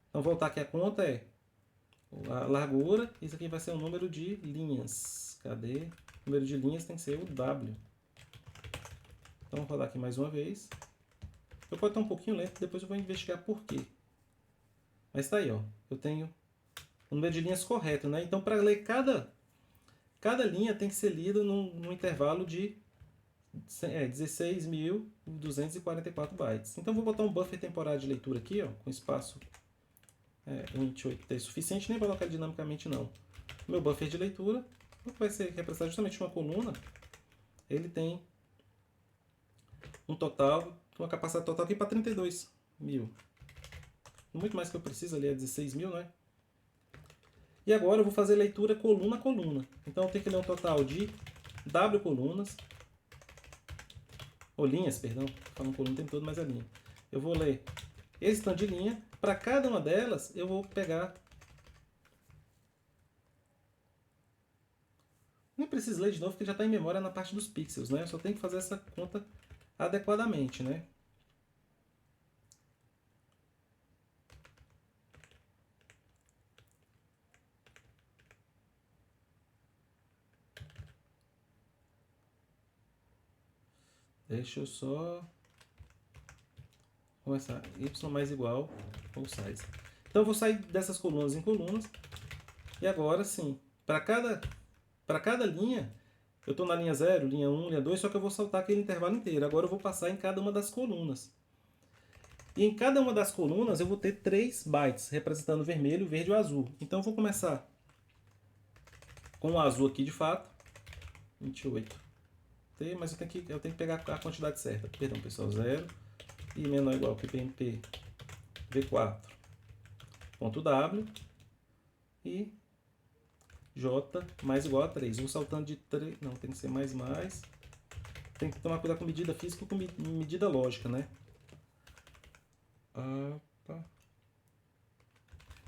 Então, voltar aqui a conta é a largura, isso aqui vai ser o número de linhas. Cadê? O número de linhas tem que ser o W. Então, vou rodar aqui mais uma vez. Eu posso estar um pouquinho lento, depois eu vou investigar por quê. Mas tá aí, ó. Eu tenho o número de linhas correto, né? Então, para ler cada linha tem que ser lida num intervalo de 16.244 bytes. Então, vou botar um buffer temporário de leitura aqui, ó, com espaço 28 é suficiente, nem vou colocar dinamicamente não. Meu buffer de leitura, que vai ser representado justamente uma coluna, ele tem uma capacidade total aqui para 32 mil. Muito mais que eu preciso, ali é 16 mil, né? E agora eu vou fazer leitura coluna a coluna. Então eu tenho que ler um total de W colunas, ou linhas, perdão, falando coluna o tempo todo, mas é linha. Eu vou ler esse tanto de linha. Para cada uma delas, eu vou pegar... Nem preciso ler de novo, porque já está em memória na parte dos pixels, né? Eu só tenho que fazer essa conta adequadamente, né? Deixa eu só... começar y mais igual ou size. Então eu vou sair dessas colunas em colunas. E agora sim, para cada linha, eu estou na linha 0, linha 1, linha 2, só que eu vou saltar aquele intervalo inteiro. Agora eu vou passar em cada uma das colunas. E em cada uma das colunas eu vou ter 3 bytes, representando vermelho, verde e azul. Então eu vou começar com o azul aqui de fato, 28. Mas eu tenho que pegar a quantidade certa. Perdão, pessoal, 0 e menor ou igual que PMP V4.W e J mais igual a 3. Vou saltando de 3. Não, tem que ser mais. Tem que tomar cuidado com medida física e com medida lógica, né? Opa.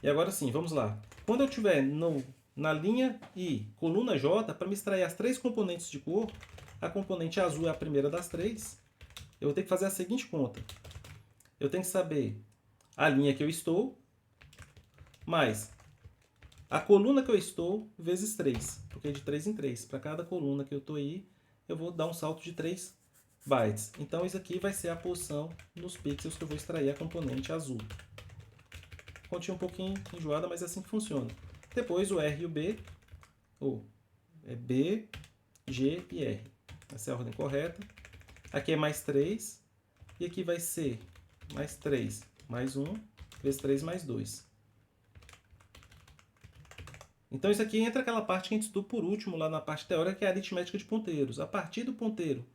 E agora sim, vamos lá. Quando eu estiver na linha I, coluna J, para me extrair as 3 componentes de cor, a componente azul é a primeira das 3, eu vou ter que fazer a seguinte conta. Eu tenho que saber a linha que eu estou, mais a coluna que eu estou, vezes 3. Porque é de 3 em 3. Para cada coluna que eu estou aí, eu vou dar um salto de 3 bytes. Então, isso aqui vai ser a posição nos pixels que eu vou extrair a componente azul. Continha um pouquinho enjoada, mas é assim que funciona. Depois, o R e o B, é B, G e R. Essa é a ordem correta. Aqui é mais 3. E aqui vai ser mais 3, mais 1, vezes 3, mais 2. Então, isso aqui entra aquela parte que a gente estudou por último, lá na parte teórica, que é a aritmética de ponteiros. A partir do ponteiro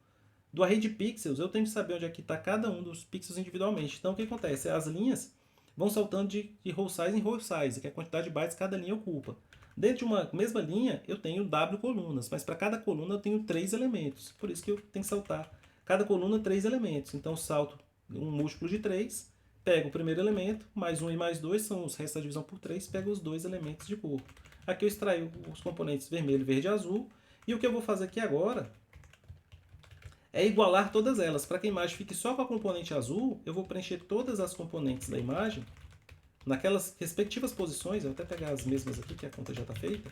do array de pixels, eu tenho que saber onde é que está cada um dos pixels individualmente. Então, o que acontece? As linhas vão saltando de row size em row size, que é a quantidade de bytes que cada linha ocupa. Dentro de uma mesma linha, eu tenho W colunas, mas para cada coluna eu tenho 3 elementos. Por isso que eu tenho que saltar cada coluna 3 elementos. Então, eu salto um múltiplo de 3, pego o primeiro elemento, mais 1 e mais 2 são os restos da divisão por 3, pego os 2 elementos de cor. Aqui eu extraio os componentes vermelho, verde e azul. E o que eu vou fazer aqui agora é igualar todas elas. Para que a imagem fique só com a componente azul, eu vou preencher todas as componentes da imagem naquelas respectivas posições. Eu vou até pegar as mesmas aqui, que a conta já está feita.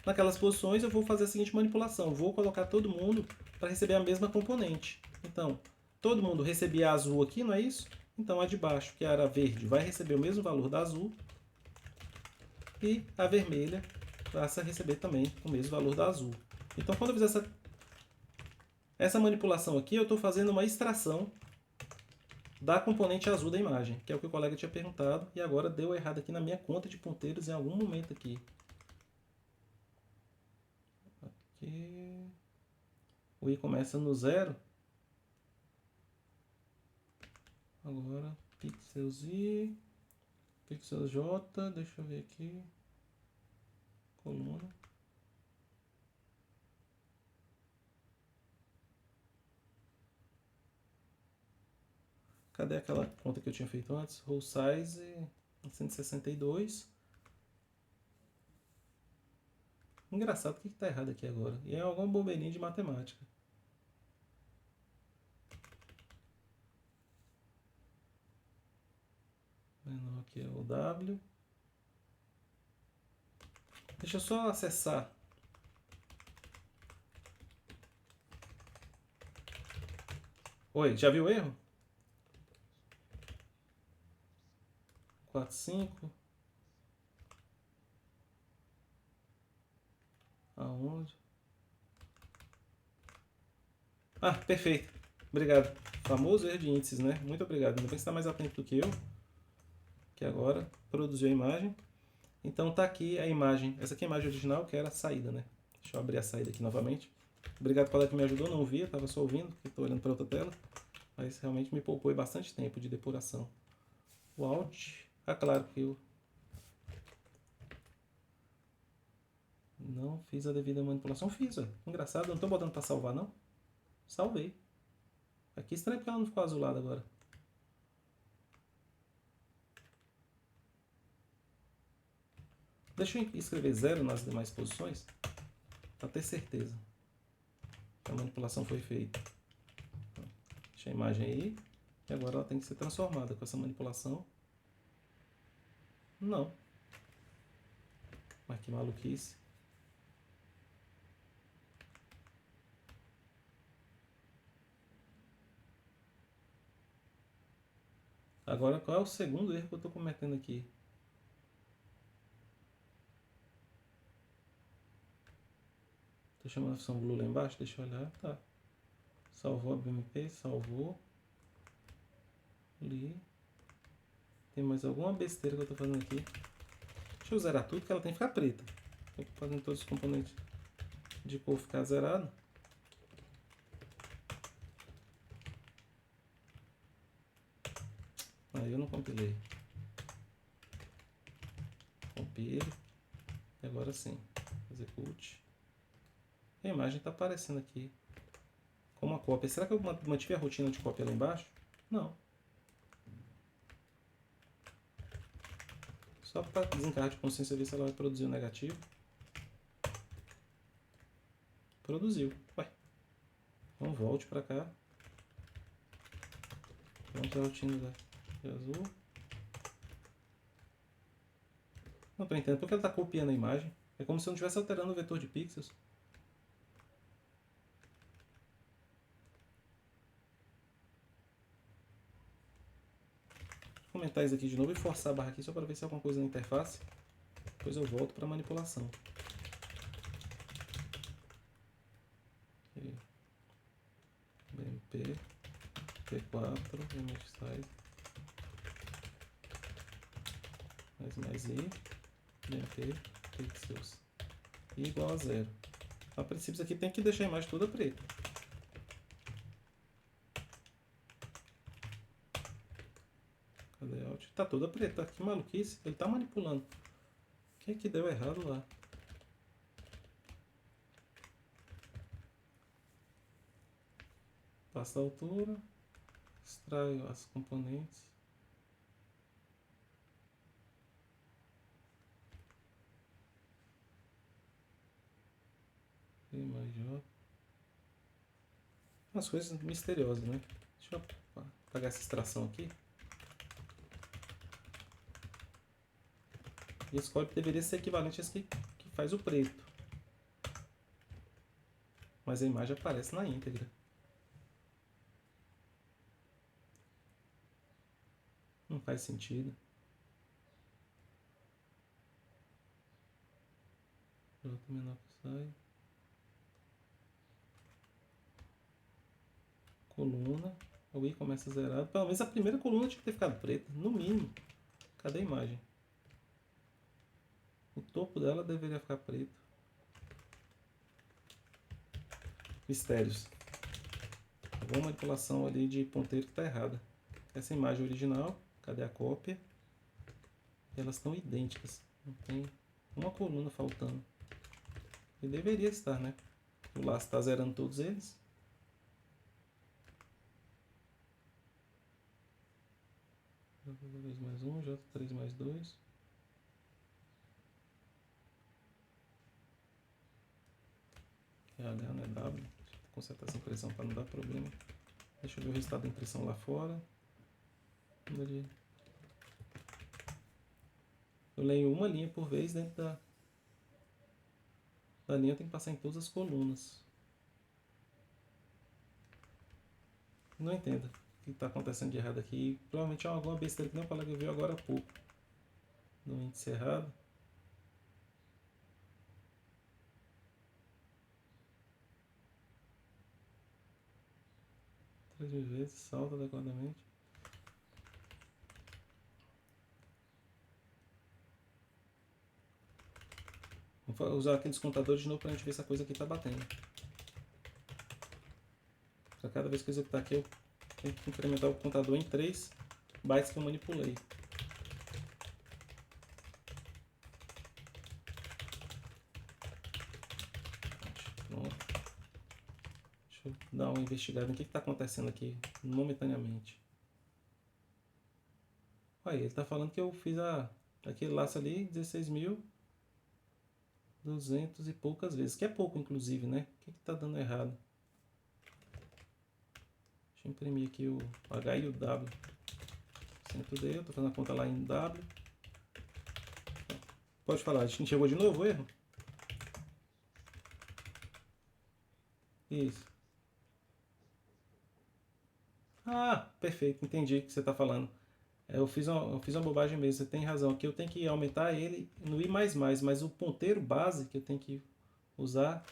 Naquelas posições eu vou fazer a seguinte manipulação. Vou colocar todo mundo para receber a mesma componente. Então, todo mundo recebia a azul aqui, não é isso? Então a de baixo, que era a verde, vai receber o mesmo valor da azul. E a vermelha passa a receber também o mesmo valor da azul. Então quando eu fizer essa manipulação aqui, eu estou fazendo uma extração da componente azul da imagem, que é o que o colega tinha perguntado, e agora deu errado aqui na minha conta de ponteiros em algum momento aqui. Aqui. O i começa no 0. Agora, pixels i, pixels j, deixa eu ver aqui, coluna. Cadê aquela conta que eu tinha feito antes? Row size 162. Engraçado, o que está errado aqui agora? E é alguma bobeirinha de matemática. Menor que é o W. Deixa eu só acessar. Oi, já viu o erro? 45. Aonde? Ah, perfeito. Obrigado. Famoso erro de índices, né? Muito obrigado. Ainda bem que você está mais atento do que eu. Que agora produziu a imagem. Então tá aqui a imagem. Essa aqui é a imagem original, que era a saída, né? Deixa eu abrir a saída aqui novamente. Obrigado, colega, que me ajudou. Não via, estava só ouvindo, porque estou olhando para outra tela. Mas realmente me poupou bastante tempo de depuração. O Alt. Ah, claro que eu não fiz a devida manipulação. Fiz, ó. Engraçado, eu não estou botando para salvar, não. Salvei. Aqui estranho porque ela não ficou azulada agora. Deixa eu escrever 0 nas demais posições, para ter certeza que a manipulação foi feita. Deixa a imagem aí. E agora ela tem que ser transformada com essa manipulação. Não. Mas que maluquice. Agora, qual é o segundo erro que eu estou cometendo aqui? Estou chamando a função glue lá embaixo, deixa eu olhar. Tá. Salvou a BMP, salvou. Li. Tem mais alguma besteira que eu estou fazendo aqui. Deixa eu zerar tudo, que ela tem que ficar preta. Estou fazendo todos os componentes de cor ficar zerado. Aí eu não compilei. Compile. E agora sim. Execute. A imagem está aparecendo aqui como uma cópia. Será que eu mantive a rotina de cópia lá embaixo? Não. Só para desencargo de consciência ver se ela vai produzir o negativo. Produziu. Ué. Então volte para cá. Vamos a rotina de azul. Não estou entendendo porque ela está copiando a imagem. É como se eu não estivesse alterando o vetor de pixels. Vou comentar isso aqui de novo e forçar a barra aqui só para ver se há alguma coisa na interface. Depois eu volto para a manipulação. BMP, P4, image size, mais i, BMP, pixels, i igual a 0. A princípio isso aqui tem que deixar a imagem toda preta. Cadê Alt? Tá toda preta, que maluquice, ele tá manipulando. O que é que deu errado lá? Passa a altura, extrai as componentes. E mais J. Umas coisas misteriosas, né? Deixa eu apagar essa extração aqui. E esse código deveria ser equivalente a esse que faz o preto. Mas a imagem aparece na íntegra. Não faz sentido. J menor que sai. Coluna. O I começa zerado. Pelo menos a primeira coluna tinha que ter ficado preta. No mínimo. Cadê a imagem? O topo dela deveria ficar preto. Mistérios. Alguma manipulação ali de ponteiro que está errada. Essa imagem original. Cadê a cópia? Elas estão idênticas. Não tem uma coluna faltando. E deveria estar, né? O laço está zerando todos eles. J2 mais 1, J3 mais 2. RH não é W. Deixa eu consertar essa impressão para não dar problema. Deixa eu ver o resultado da impressão lá fora. Eu leio uma linha por vez dentro da linha, eu tenho que passar em todas as colunas. Não entendo o que está acontecendo de errado aqui. Provavelmente é alguma besteira que não colega viu agora há pouco. No índice errado. Três mil vezes, salta adequadamente. Vou usar aqueles contadores de novo para a gente ver se a coisa aqui está batendo. Para cada vez que eu executar aqui, eu tenho que incrementar o contador em 3 bytes que eu manipulei. Pronto. Deixa eu dar uma investigada no que está acontecendo aqui momentaneamente. Olha, ele está falando que eu fiz aquele laço ali 16.200 e poucas vezes, que é pouco inclusive, né? O que está dando errado? Deixa eu imprimir aqui o H e o W. Centro D, eu estou fazendo a conta lá em W. Pode falar, a gente chegou de novo o erro? Isso. Ah, perfeito, entendi o que você está falando. Eu fiz uma bobagem mesmo, você tem razão. Aqui eu tenho que aumentar ele no I++, mas o ponteiro base que eu tenho que usar...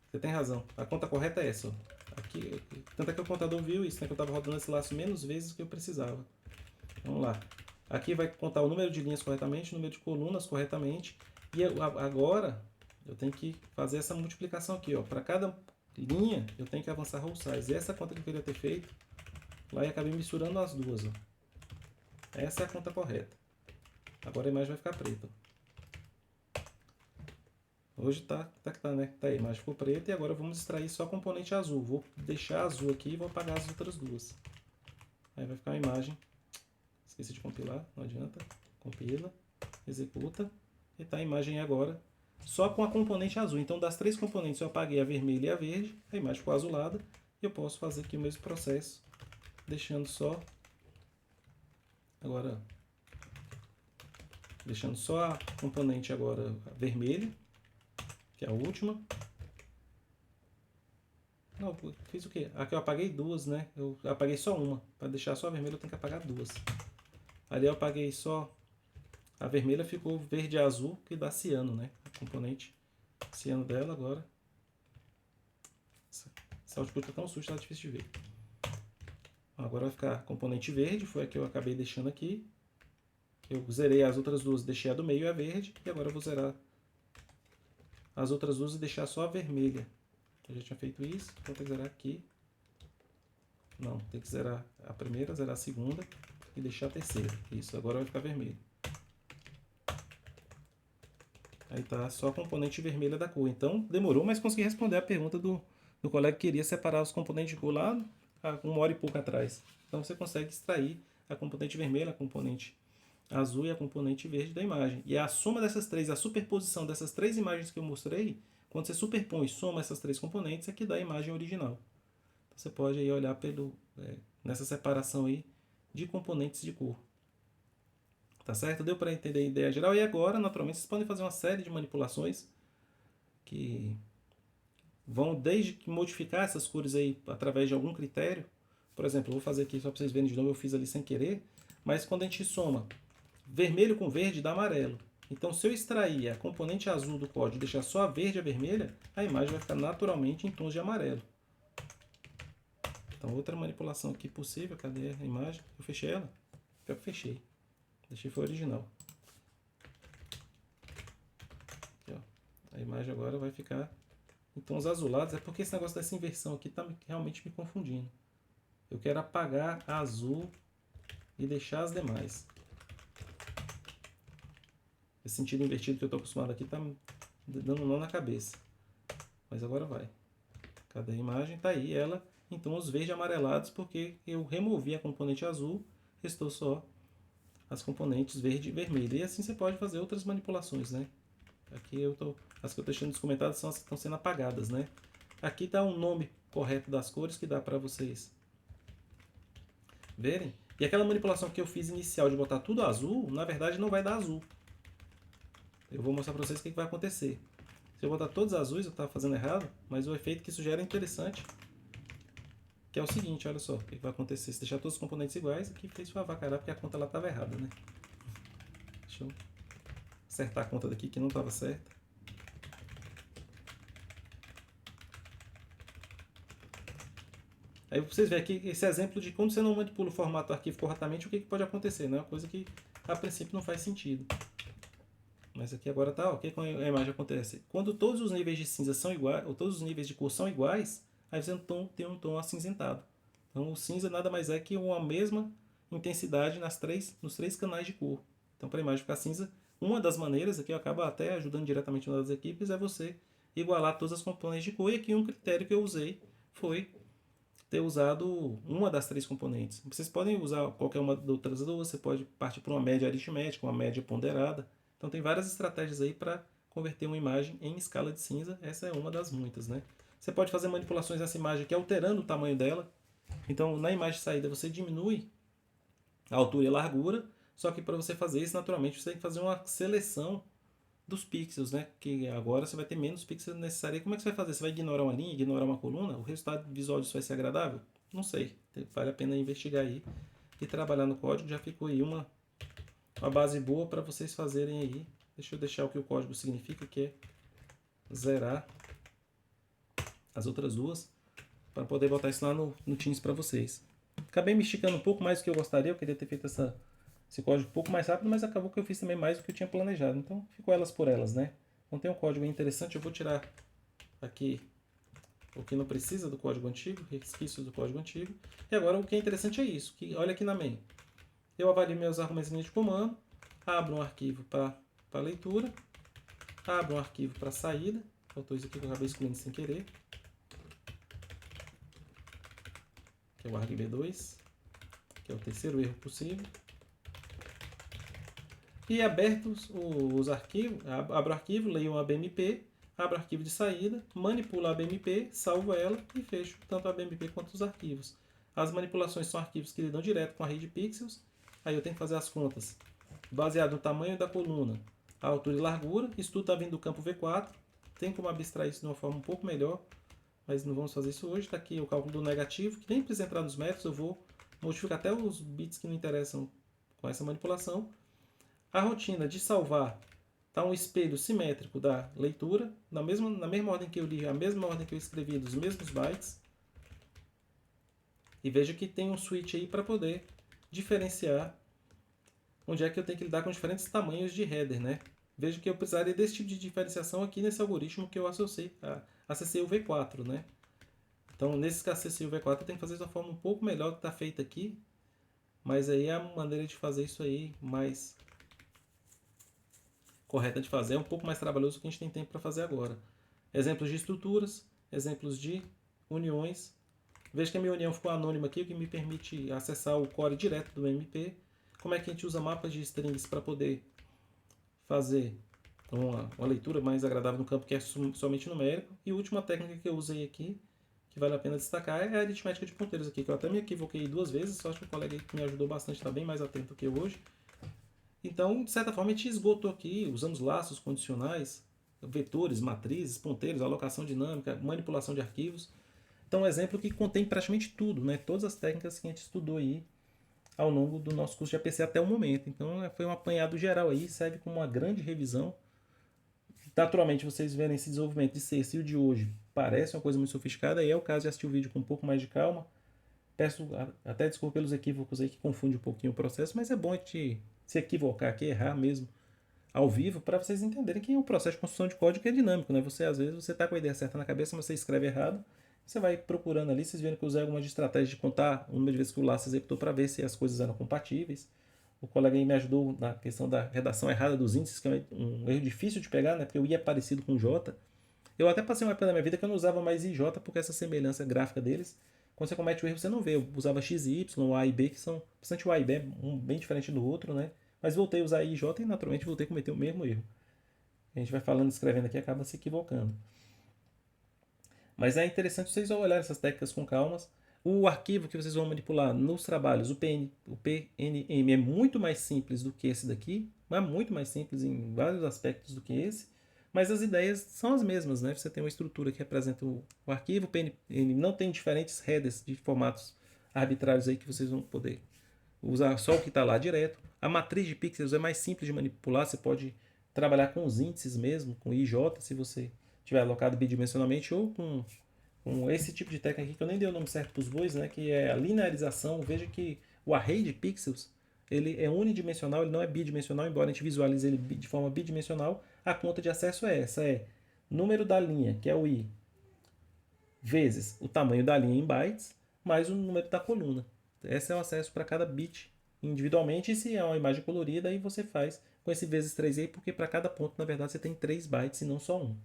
Você tem razão, a conta correta é essa. Ó. Aqui, tanto é que o contador viu isso, né, que eu estava rodando esse laço menos vezes do que eu precisava. Vamos lá. Aqui vai contar o número de linhas corretamente, o número de colunas corretamente. E agora eu tenho que fazer essa multiplicação aqui. Para cada linha eu tenho que avançar row size. Essa é a conta que eu queria ter feito lá e acabei misturando as duas. Ó. Essa é a conta correta. Agora a imagem vai ficar preta. Hoje tá, né? Tá aí, a imagem ficou preta e agora vamos extrair só a componente azul. Vou deixar azul aqui e vou apagar as outras duas. Aí vai ficar uma imagem. Esqueci de compilar, não adianta. Compila, executa e tá a imagem agora só com a componente azul. Então das 3 componentes eu apaguei a vermelha e a verde, a imagem ficou azulada e eu posso fazer aqui o mesmo processo, deixando só agora deixando só a componente agora vermelha, que é a última. Não, fiz o quê? Aqui eu apaguei duas, né? Eu apaguei só uma. Para deixar só a vermelha eu tenho que apagar duas. Ali eu apaguei só a vermelha, ficou verde e azul, que dá ciano, né? A componente ciano dela agora. Essa output tá tão suja, tá difícil de ver. Agora vai ficar componente verde, foi a que eu acabei deixando aqui. Eu zerei as outras duas, deixei a do meio e a verde. E agora eu vou zerar as outras duas e deixar só a vermelha. Eu já tinha feito isso, então tem que zerar aqui. Não, tem que zerar a primeira, zerar a segunda e deixar a terceira. Isso, agora vai ficar vermelho. Aí tá só a componente vermelha da cor. Então demorou, mas consegui responder a pergunta do colega que queria separar os componentes de cor lá há 1 hora e pouco atrás. Então você consegue extrair a componente vermelha, a componente azul e a componente verde da imagem. E a soma dessas três, a superposição dessas três imagens que eu mostrei, quando você superpõe e soma essas três componentes, é que dá a imagem original. Então, você pode aí olhar nessa separação aí de componentes de cor. Tá certo? Deu para entender a ideia geral? E agora, naturalmente, vocês podem fazer uma série de manipulações que vão desde modificar essas cores aí através de algum critério. Por exemplo, eu vou fazer aqui só para vocês verem de novo, eu fiz ali sem querer, mas quando a gente soma vermelho com verde dá amarelo. Então, se eu extrair a componente azul do código e deixar só a verde e a vermelha, a imagem vai ficar naturalmente em tons de amarelo. Então, outra manipulação aqui possível, cadê a imagem? Eu fechei ela? Pior que fechei. Deixei foi original. Aqui, ó. A imagem agora vai ficar em tons azulados. É porque esse negócio dessa inversão aqui está realmente me confundindo. Eu quero apagar a azul e deixar as demais. Esse sentido invertido que eu estou acostumado aqui está me dando um nó na cabeça. Mas agora vai. Cadê a imagem? Está aí ela em tons verde amarelados porque eu removi a componente azul, restou só as componentes verde e vermelho. E assim você pode fazer outras manipulações, né? Aqui as que eu estou deixando descomentadas são as que estão sendo apagadas, né? Aqui está o nome correto das cores que dá para vocês verem. E aquela manipulação que eu fiz inicial de botar tudo azul, na verdade não vai dar azul. Eu vou mostrar para vocês o que vai acontecer. Se eu botar todos azuis, eu estava fazendo errado, mas o efeito que isso gera é interessante. Que é o seguinte, olha só, o que vai acontecer. Se deixar todos os componentes iguais, aqui fez para avacalhar porque a conta lá estava errada, né? Deixa eu acertar a conta daqui que não estava certa. Aí vocês veem aqui esse exemplo de quando você não manipula o formato do arquivo corretamente, o que pode acontecer, né? Uma coisa que a princípio não faz sentido. Mas aqui agora tá, o que com a imagem acontece? Quando todos os níveis de cinza são iguais, ou todos os níveis de cor são iguais, aí você tem um tom acinzentado. Então o cinza nada mais é que uma mesma intensidade nos três canais de cor. Então para a imagem ficar cinza, uma das maneiras, aqui acaba até ajudando diretamente uma das equipes, é você igualar todas as componentes de cor. E aqui um critério que eu usei foi ter usado uma das três componentes. Vocês podem usar qualquer uma das outras duas, você pode partir para uma média aritmética, uma média ponderada. Então tem várias estratégias aí para converter uma imagem em escala de cinza. Essa é uma das muitas, né? Você pode fazer manipulações nessa imagem aqui alterando o tamanho dela. Então na imagem de saída você diminui a altura e a largura, só que para você fazer isso, naturalmente, você tem que fazer uma seleção dos pixels, né? Que agora você vai ter menos pixels necessários. Como é que você vai fazer? Você vai ignorar uma linha, ignorar uma coluna? O resultado visual disso vai ser agradável? Não sei. Vale a pena investigar aí e trabalhar no código. Já ficou aí uma base boa para vocês fazerem aí. Deixa eu deixar o que o código significa, que é zerar as outras duas, para poder botar isso lá no Teams para vocês. Acabei me esticando um pouco mais do que eu gostaria. Eu queria ter feito esse código um pouco mais rápido, mas acabou que eu fiz também mais do que eu tinha planejado. Então ficou elas por elas, né? Então tem um código interessante. Eu vou tirar aqui o que não precisa do código antigo, resquícios do código antigo. E agora o que é interessante é isso. Que, olha aqui na main. Eu avalio meus argumentos de comando, abro um arquivo para leitura, abro um arquivo para saída. Faltou isso aqui que eu acabei excluindo sem querer. Que é o argv2, que é o terceiro erro possível. E abertos os arquivos, abro o arquivo, leio uma BMP, abro o arquivo de saída, manipulo a BMP, salvo ela e fecho tanto a BMP quanto os arquivos. As manipulações são arquivos que lidam direto com a rede de pixels, aí eu tenho que fazer as contas baseado no tamanho da coluna, a altura e largura. Isso tudo está vindo do campo V4, tem como abstrair isso de uma forma um pouco melhor, mas não vamos fazer isso hoje. Está aqui o cálculo do negativo, que nem precisa entrar nos métodos, eu vou modificar até os bits que não interessam com essa manipulação. A rotina de salvar está um espelho simétrico da leitura, na mesma ordem que eu li, a mesma ordem que eu escrevi, dos mesmos bytes. E veja que tem um switch aí para poder diferenciar onde é que eu tenho que lidar com diferentes tamanhos de header, né? Veja que eu precisaria desse tipo de diferenciação aqui nesse algoritmo que eu acessei o V4, né? Então, nesse que acessei o V4, eu tenho que fazer de uma forma um pouco melhor que está feita aqui, mas aí a maneira de fazer isso aí mais correta de fazer é um pouco mais trabalhoso do que a gente tem tempo para fazer agora. Exemplos de estruturas, exemplos de uniões. Veja que a minha união ficou anônima aqui, o que me permite acessar o core direto do MP. como é que a gente usa mapas de strings para poder fazer uma leitura mais agradável no campo que é somente numérico. E a última técnica que eu usei aqui, que vale a pena destacar, é a aritmética de ponteiros aqui, que eu até me equivoquei 2 vezes, só acho que o colega aí que me ajudou bastante está bem mais atento que eu hoje. Então, de certa forma, a gente esgotou aqui, usamos laços condicionais, vetores, matrizes, ponteiros, alocação dinâmica, manipulação de arquivos. Então, um exemplo que contém praticamente tudo, né? Todas as técnicas que a gente estudou aí ao longo do nosso curso de APC até o momento. Então, foi um apanhado geral aí, serve como uma grande revisão. Naturalmente, vocês verem esse desenvolvimento de sexta e o de hoje parece uma coisa muito sofisticada, e é o caso de assistir o vídeo com um pouco mais de calma. Peço até desculpa pelos equívocos aí que confunde um pouquinho o processo, mas é bom a gente se equivocar aqui, errar mesmo ao vivo, para vocês entenderem que o processo de construção de código é dinâmico, né? Você, às vezes, você está com a ideia certa na cabeça, mas você escreve errado, você vai procurando ali, vocês viram que eu usei algumas estratégias de contar o número de vezes que o laço executou para ver se as coisas eram compatíveis. O colega aí me ajudou na questão da redação errada dos índices, que é um erro difícil de pegar, né? Porque o I é parecido com o J. Eu até passei uma época da minha vida que eu não usava mais IJ por essa semelhança gráfica deles. Quando você comete o erro, você não vê. Eu usava X e Y, A e B, que são bastante o A e B, um bem diferente do outro, né? Mas voltei a usar IJ e naturalmente voltei a cometer o mesmo erro. A gente vai falando, escrevendo aqui, acaba se equivocando. Mas é interessante vocês olharem essas técnicas com calmas. O arquivo que vocês vão manipular nos trabalhos, o PNM, é muito mais simples do que esse daqui, mas muito mais simples em vários aspectos do que esse. Mas as ideias são as mesmas, né? Você tem uma estrutura que representa o arquivo, o PNM não tem diferentes headers de formatos arbitrários aí que vocês vão poder usar só o que está lá direto. A matriz de pixels é mais simples de manipular, você pode trabalhar com os índices mesmo, com IJ, se você tiver alocado bidimensionalmente, ou com esse tipo de técnica aqui, que eu nem dei o nome certo para os bois, né, que é a linearização. Veja que o array de pixels ele é unidimensional, ele não é bidimensional, embora a gente visualize ele de forma bidimensional. A conta de acesso é essa, é número da linha, que é o i, vezes o tamanho da linha em bytes, mais o número da coluna. Esse é o acesso para cada bit individualmente, e se é uma imagem colorida, aí você faz com esse vezes 3 aí, porque para cada ponto, na verdade, você tem 3 bytes e não só um.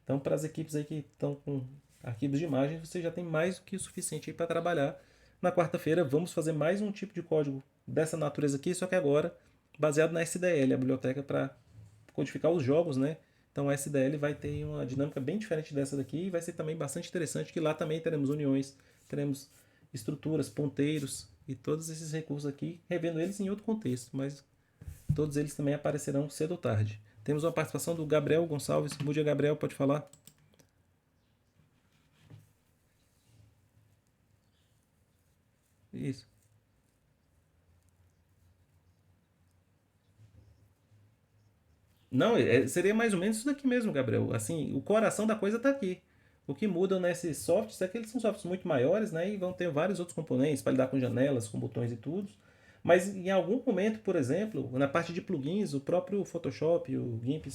Então, para as equipes aí que estão com arquivos de imagem, você já tem mais do que o suficiente para trabalhar. Na quarta-feira, vamos fazer mais um tipo de código dessa natureza aqui, só que agora baseado na SDL, a biblioteca para codificar os jogos, né? Então, a SDL vai ter uma dinâmica bem diferente dessa daqui, e vai ser também bastante interessante, que lá também teremos uniões, teremos estruturas, ponteiros e todos esses recursos aqui, revendo eles em outro contexto, mas todos eles também aparecerão cedo ou tarde. Temos uma participação do Gabriel Gonçalves. Bom dia, Gabriel, pode falar? Isso. Não, seria mais ou menos isso daqui mesmo, Gabriel. Assim, o coração da coisa está aqui. O que muda nesses softwares é que eles são softwares muito maiores, né? E vão ter vários outros componentes para lidar com janelas, com botões e tudo. Mas em algum momento, por exemplo, na parte de plugins, o próprio Photoshop e o GIMP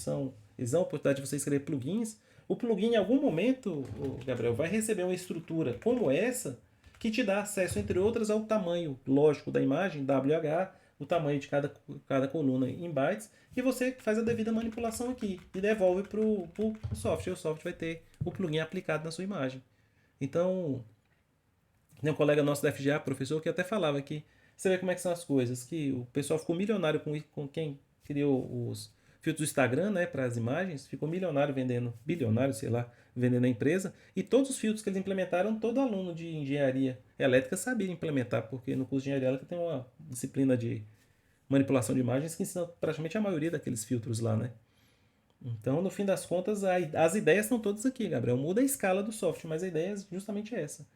eles dão a oportunidade de você escrever plugins. O plugin, em algum momento, Gabriel, vai receber uma estrutura como essa, que te dá acesso, entre outras, ao tamanho lógico da imagem, WH, o tamanho de cada coluna em bytes, e você faz a devida manipulação aqui e devolve para o software. E o software vai ter o plugin aplicado na sua imagem. Então, tem um colega nosso da FGA, professor, que até falava que você vê como é que são as coisas, que o pessoal ficou milionário com quem criou os filtros do Instagram, né, para as imagens, ficou milionário vendendo, bilionário, sei lá, vendendo a empresa, e todos os filtros que eles implementaram, todo aluno de engenharia elétrica sabia implementar, porque no curso de engenharia elétrica tem uma disciplina de manipulação de imagens que ensina praticamente a maioria daqueles filtros lá, né? Então, no fim das contas, as ideias estão todas aqui, Gabriel. Muda a escala do software, mas a ideia é justamente essa.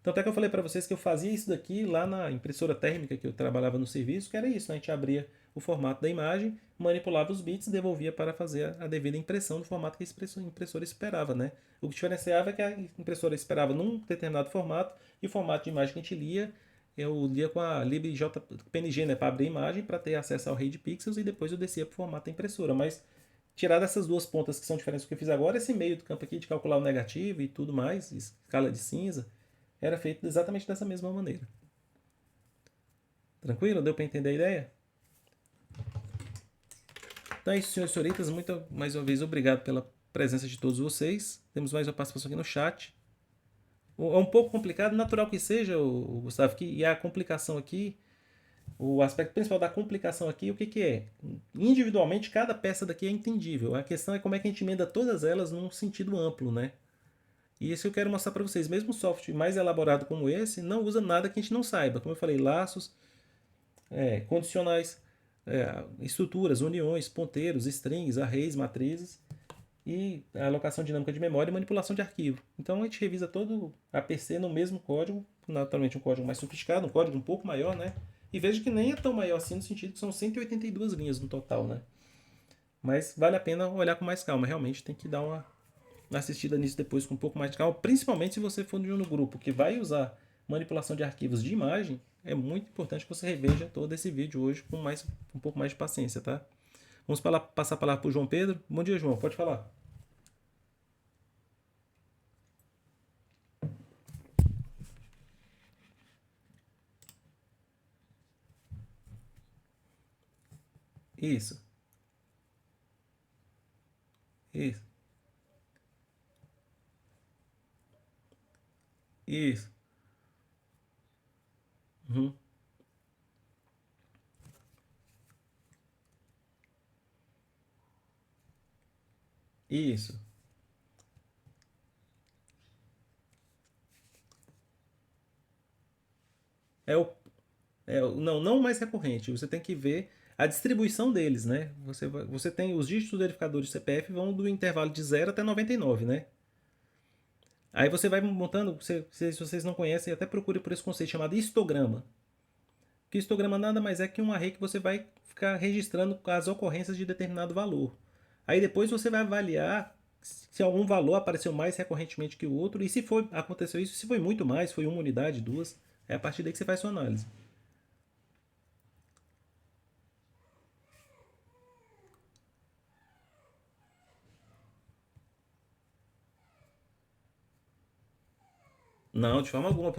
Tanto é que eu falei para vocês que eu fazia isso daqui lá na impressora térmica que eu trabalhava no serviço, que era isso, né? A gente abria o formato da imagem, manipulava os bits e devolvia para fazer a devida impressão no formato que a impressora esperava, né? O que diferenciava é que a impressora esperava num determinado formato, e o formato de imagem que a gente lia, eu lia com a libjpng, né? Para abrir a imagem, para ter acesso ao array de pixels, e depois eu descia para o formato da impressora. Mas tirar dessas duas pontas que são diferentes do que eu fiz agora, esse meio do campo aqui de calcular o negativo e tudo mais, escala de cinza, era feito exatamente dessa mesma maneira. Tranquilo? Deu para entender a ideia? Então é isso, senhores e senhoritas. Muito, mais uma vez, obrigado pela presença de todos vocês. Temos mais uma participação aqui no chat. É um pouco complicado, natural que seja, Gustavo, e a complicação aqui O aspecto principal da complicação aqui, o que, que é? Individualmente, cada peça daqui é entendível. A questão é como é que a gente emenda todas elas num sentido amplo, né? E isso eu quero mostrar para vocês. Mesmo um software mais elaborado como esse, não usa nada que a gente não saiba. Como eu falei, laços, condicionais, estruturas, uniões, ponteiros, strings, arrays, matrizes e a alocação dinâmica de memória e manipulação de arquivo. Então a gente revisa todo a PC no mesmo código, naturalmente um código mais sofisticado, um código um pouco maior, né? E veja que nem é tão maior assim no sentido que são 182 linhas no total, né? Mas vale a pena olhar com mais calma, realmente tem que dar uma assistida nisso depois com um pouco mais de calma, principalmente se você for de um grupo que vai usar manipulação de arquivos de imagem, é muito importante que você reveja todo esse vídeo hoje com um pouco mais de paciência, tá? Vamos passar a palavra para o João Pedro. Bom dia, João, pode falar. Isso, isso, isso. Uhum. Isso. É o, não o mais recorrente. Você tem que ver a distribuição deles, né? Você tem os dígitos verificadores de CPF vão do intervalo de 0 até 99, né? Aí você vai montando, se vocês não conhecem, até procure por esse conceito chamado histograma. Que histograma nada mais é que um array que você vai ficar registrando as ocorrências de determinado valor. Aí depois você vai avaliar se algum valor apareceu mais recorrentemente que o outro e se aconteceu isso, se foi muito mais, foi uma unidade, duas, é a partir daí que você faz sua análise. Não, de forma alguma.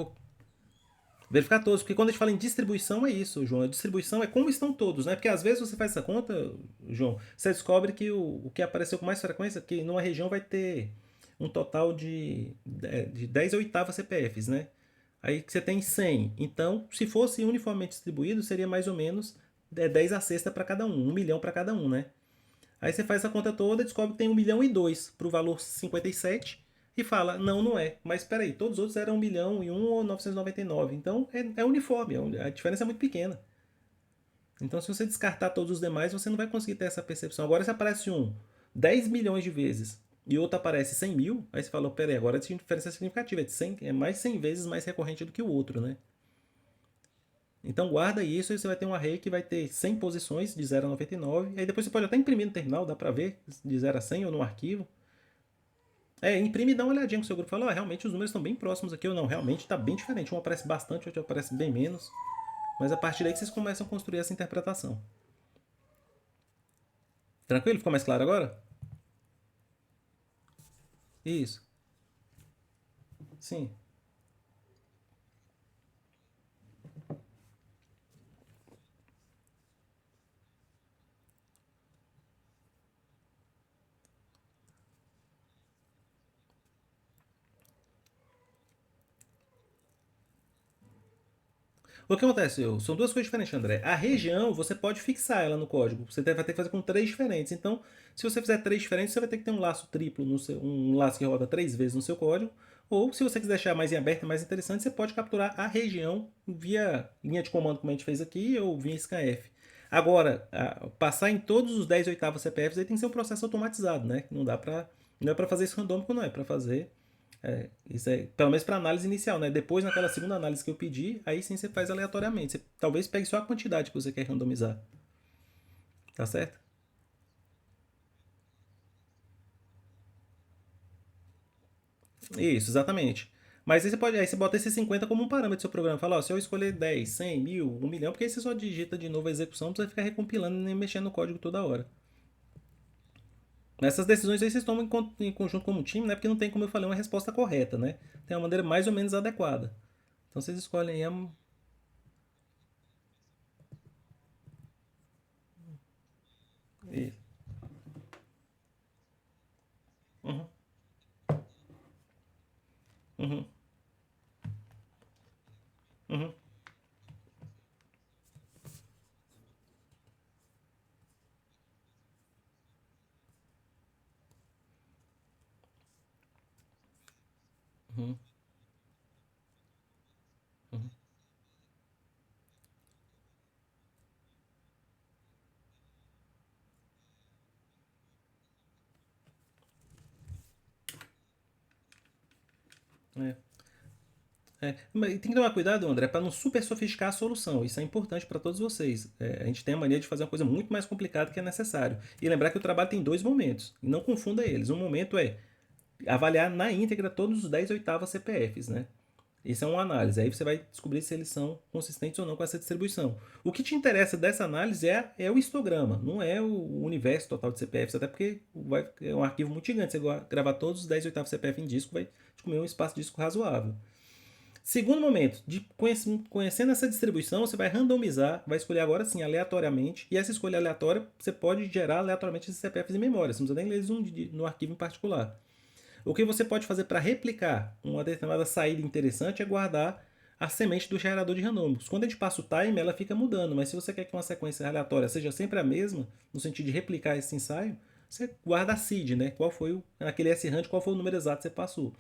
Verificar todos, porque quando a gente fala em distribuição é isso, João. A distribuição é como estão todos, né? Porque às vezes você faz essa conta, João, você descobre que o que apareceu com mais frequência, que numa região vai ter um total de 10 oitavas CPFs, né? Aí que você tem 100. Então, se fosse uniformemente distribuído, seria mais ou menos 10 a sexta para cada um, 1 milhão para cada um, né? Aí você faz essa conta toda, descobre que tem 1 milhão e 2 para o valor 57 e fala, não, não é. Mas espera aí, todos os outros eram 1 milhão e 1 ou 999. Então é uniforme, a diferença é muito pequena. Então se você descartar todos os demais, você não vai conseguir ter essa percepção. Agora se aparece um 10 milhões de vezes e outro aparece 100 mil, aí você fala, pera aí, agora a diferença é significativa, é mais 100 vezes mais recorrente do que o outro, né? Então guarda isso e você vai ter um array que vai ter 100 posições de 0 a 99. Aí depois você pode até imprimir no terminal, dá pra ver de 0 a 100 ou no arquivo. Imprime e dá uma olhadinha com o seu grupo. Fala, realmente os números estão bem próximos aqui ou não. Realmente está bem diferente. Um aparece bastante, outro aparece bem menos. Mas a partir daí que vocês começam a construir essa interpretação. Tranquilo? Ficou mais claro agora? Isso. Sim. O que acontece? São duas coisas diferentes, André. A região, você pode fixar ela no código. Você vai ter que fazer com três diferentes. Então, se você fizer três diferentes, você vai ter que ter um laço triplo, um laço que roda três vezes no seu código. Ou, se você quiser deixar mais em aberto e mais interessante, você pode capturar a região via linha de comando, como a gente fez aqui, ou via scanf. Agora, passar em todos os 10 oitavos CPFs aí tem que ser um processo automatizado, né? Não é para fazer isso randômico, não. É para fazer isso é, pelo menos para análise inicial, né? Depois, naquela segunda análise que eu pedi, aí sim você faz aleatoriamente. Você talvez pegue só a quantidade que você quer randomizar. Tá certo? Isso, exatamente. Mas aí você bota esse 50 como um parâmetro do seu programa. Fala, ó, se eu escolher 10, 100, 1000, 1 milhão, porque aí você só digita de novo a execução, não precisa ficar recompilando e nem mexendo no código toda hora. Nessas decisões aí vocês tomam em conjunto como time, né? Porque não tem, como eu falei, uma resposta correta, né? Tem uma maneira mais ou menos adequada. Então vocês escolhem aí Isso. Uhum, uhum, uhum. Uhum, uhum. É. Mas tem que tomar cuidado, André, para não super sofisticar a solução. Isso é importante para todos vocês. A gente tem a mania de fazer uma coisa muito mais complicada que é necessário. E lembrar que o trabalho tem dois momentos. E não confunda eles. Um momento é avaliar na íntegra todos os 10 oitavos CPFs, né? Isso é uma análise. Aí você vai descobrir se eles são consistentes ou não com essa distribuição. O que te interessa dessa análise é o histograma, não é o universo total de CPFs, até porque é um arquivo muito gigante. Você gravar todos os 10 oitavos CPF em disco, vai te comer um espaço de disco razoável. Segundo momento, conhecendo essa distribuição, você vai randomizar, vai escolher agora sim aleatoriamente, e essa escolha aleatória você pode gerar aleatoriamente esses CPFs em memória, você não precisa nem ler eles no arquivo em particular. O que você pode fazer para replicar uma determinada saída interessante é guardar a semente do gerador de randômicos. Quando a gente passa o time, ela fica mudando, mas se você quer que uma sequência aleatória seja sempre a mesma, no sentido de replicar esse ensaio, você guarda a seed, né? Qual foi aquele S-rand, qual foi o número exato que você passou.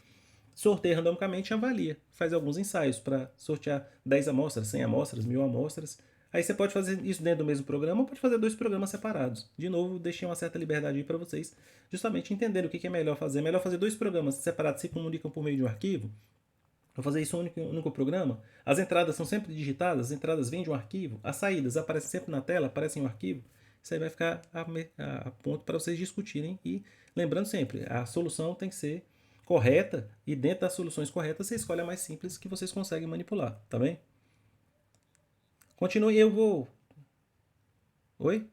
Sorteia randomicamente e avalia. Faz alguns ensaios para sortear 10 amostras, 100 amostras, 1000 amostras. Aí você pode fazer isso dentro do mesmo programa ou pode fazer dois programas separados. De novo, deixei uma certa liberdade aí para vocês justamente entenderem o que é melhor fazer. É melhor fazer dois programas separados que se comunicam por meio de um arquivo. Vou fazer isso um único programa. As entradas são sempre digitadas, as entradas vêm de um arquivo, as saídas aparecem sempre na tela, aparecem em um arquivo. Isso aí vai ficar a ponto para vocês discutirem. E lembrando sempre, a solução tem que ser correta e dentro das soluções corretas você escolhe a mais simples que vocês conseguem manipular, tá bem? Continue, eu vou. Oi?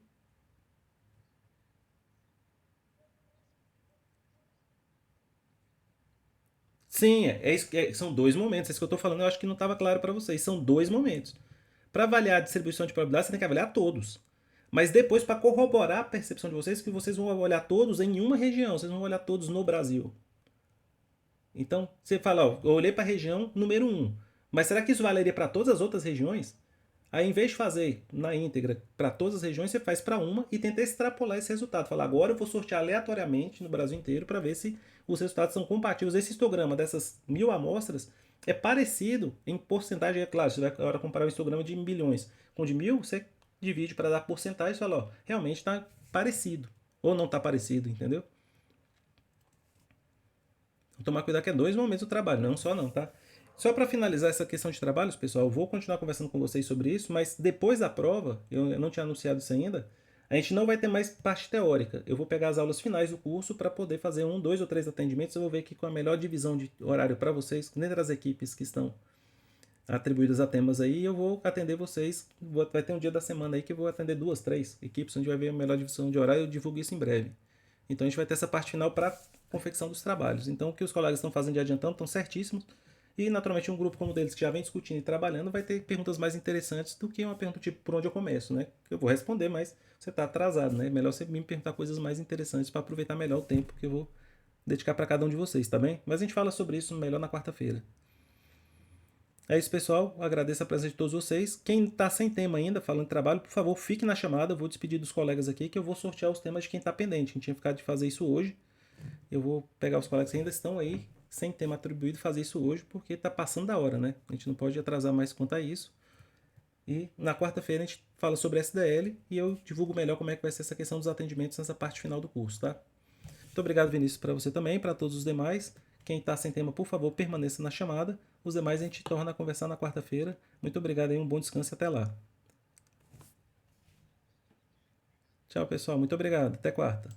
Sim, são dois momentos. É isso que eu estou falando. Eu acho que não estava claro para vocês. São dois momentos. Para avaliar a distribuição de probabilidade, você tem que avaliar todos. Mas depois, para corroborar a percepção de vocês, que vocês vão olhar todos em uma região, vocês vão olhar todos no Brasil. Então, você fala, ó, eu olhei para a região número um, mas será que isso valeria para todas as outras regiões? Aí, em vez de fazer na íntegra para todas as regiões, você faz para uma e tenta extrapolar esse resultado. Fala, agora eu vou sortear aleatoriamente no Brasil inteiro para ver se os resultados são compatíveis. Esse histograma dessas 1000 amostras é parecido em porcentagem, é claro. Você vai agora comparar o histograma de bilhões com o de 1000, você divide para dar porcentagem e fala, ó, realmente está parecido. Ou não está parecido, entendeu? Tomar cuidado que é dois momentos do trabalho, não só não, tá? Só para finalizar essa questão de trabalhos, pessoal, eu vou continuar conversando com vocês sobre isso, mas depois da prova, eu não tinha anunciado isso ainda, a gente não vai ter mais parte teórica. Eu vou pegar as aulas finais do curso para poder fazer um, dois ou três atendimentos. Eu vou ver aqui com a melhor divisão de horário para vocês, dentro das equipes que estão atribuídas a temas aí, eu vou atender vocês. Vai ter um dia da semana aí que eu vou atender duas, três equipes, onde vai ver a melhor divisão de horário. Eu divulgo isso em breve. Então a gente vai ter essa parte final para confecção dos trabalhos. Então o que os colegas estão fazendo de adiantando estão certíssimos. E naturalmente um grupo como o deles que já vem discutindo e trabalhando vai ter perguntas mais interessantes do que uma pergunta tipo por onde eu começo, né? Eu vou responder, mas você está atrasado, né? Melhor você me perguntar coisas mais interessantes para aproveitar melhor o tempo que eu vou dedicar para cada um de vocês, tá bem? Mas a gente fala sobre isso melhor na quarta-feira. É isso, pessoal. Agradeço a presença de todos vocês. Quem está sem tema ainda, falando de trabalho, por favor, fique na chamada. Eu vou despedir dos colegas aqui que eu vou sortear os temas de quem está pendente. A gente tinha ficado de fazer isso hoje. Eu vou pegar os colegas que ainda estão aí sem tema atribuído e fazer isso hoje porque está passando da hora, né? A gente não pode atrasar mais quanto a isso. E na quarta-feira a gente fala sobre SDL e eu divulgo melhor como é que vai ser essa questão dos atendimentos nessa parte final do curso, tá? Muito obrigado, Vinícius, para você também, para todos os demais. Quem está sem tema, por favor, permaneça na chamada. Os demais a gente torna a conversar na quarta-feira. Muito obrigado e um bom descanso e até lá. Tchau, pessoal. Muito obrigado. Até quarta.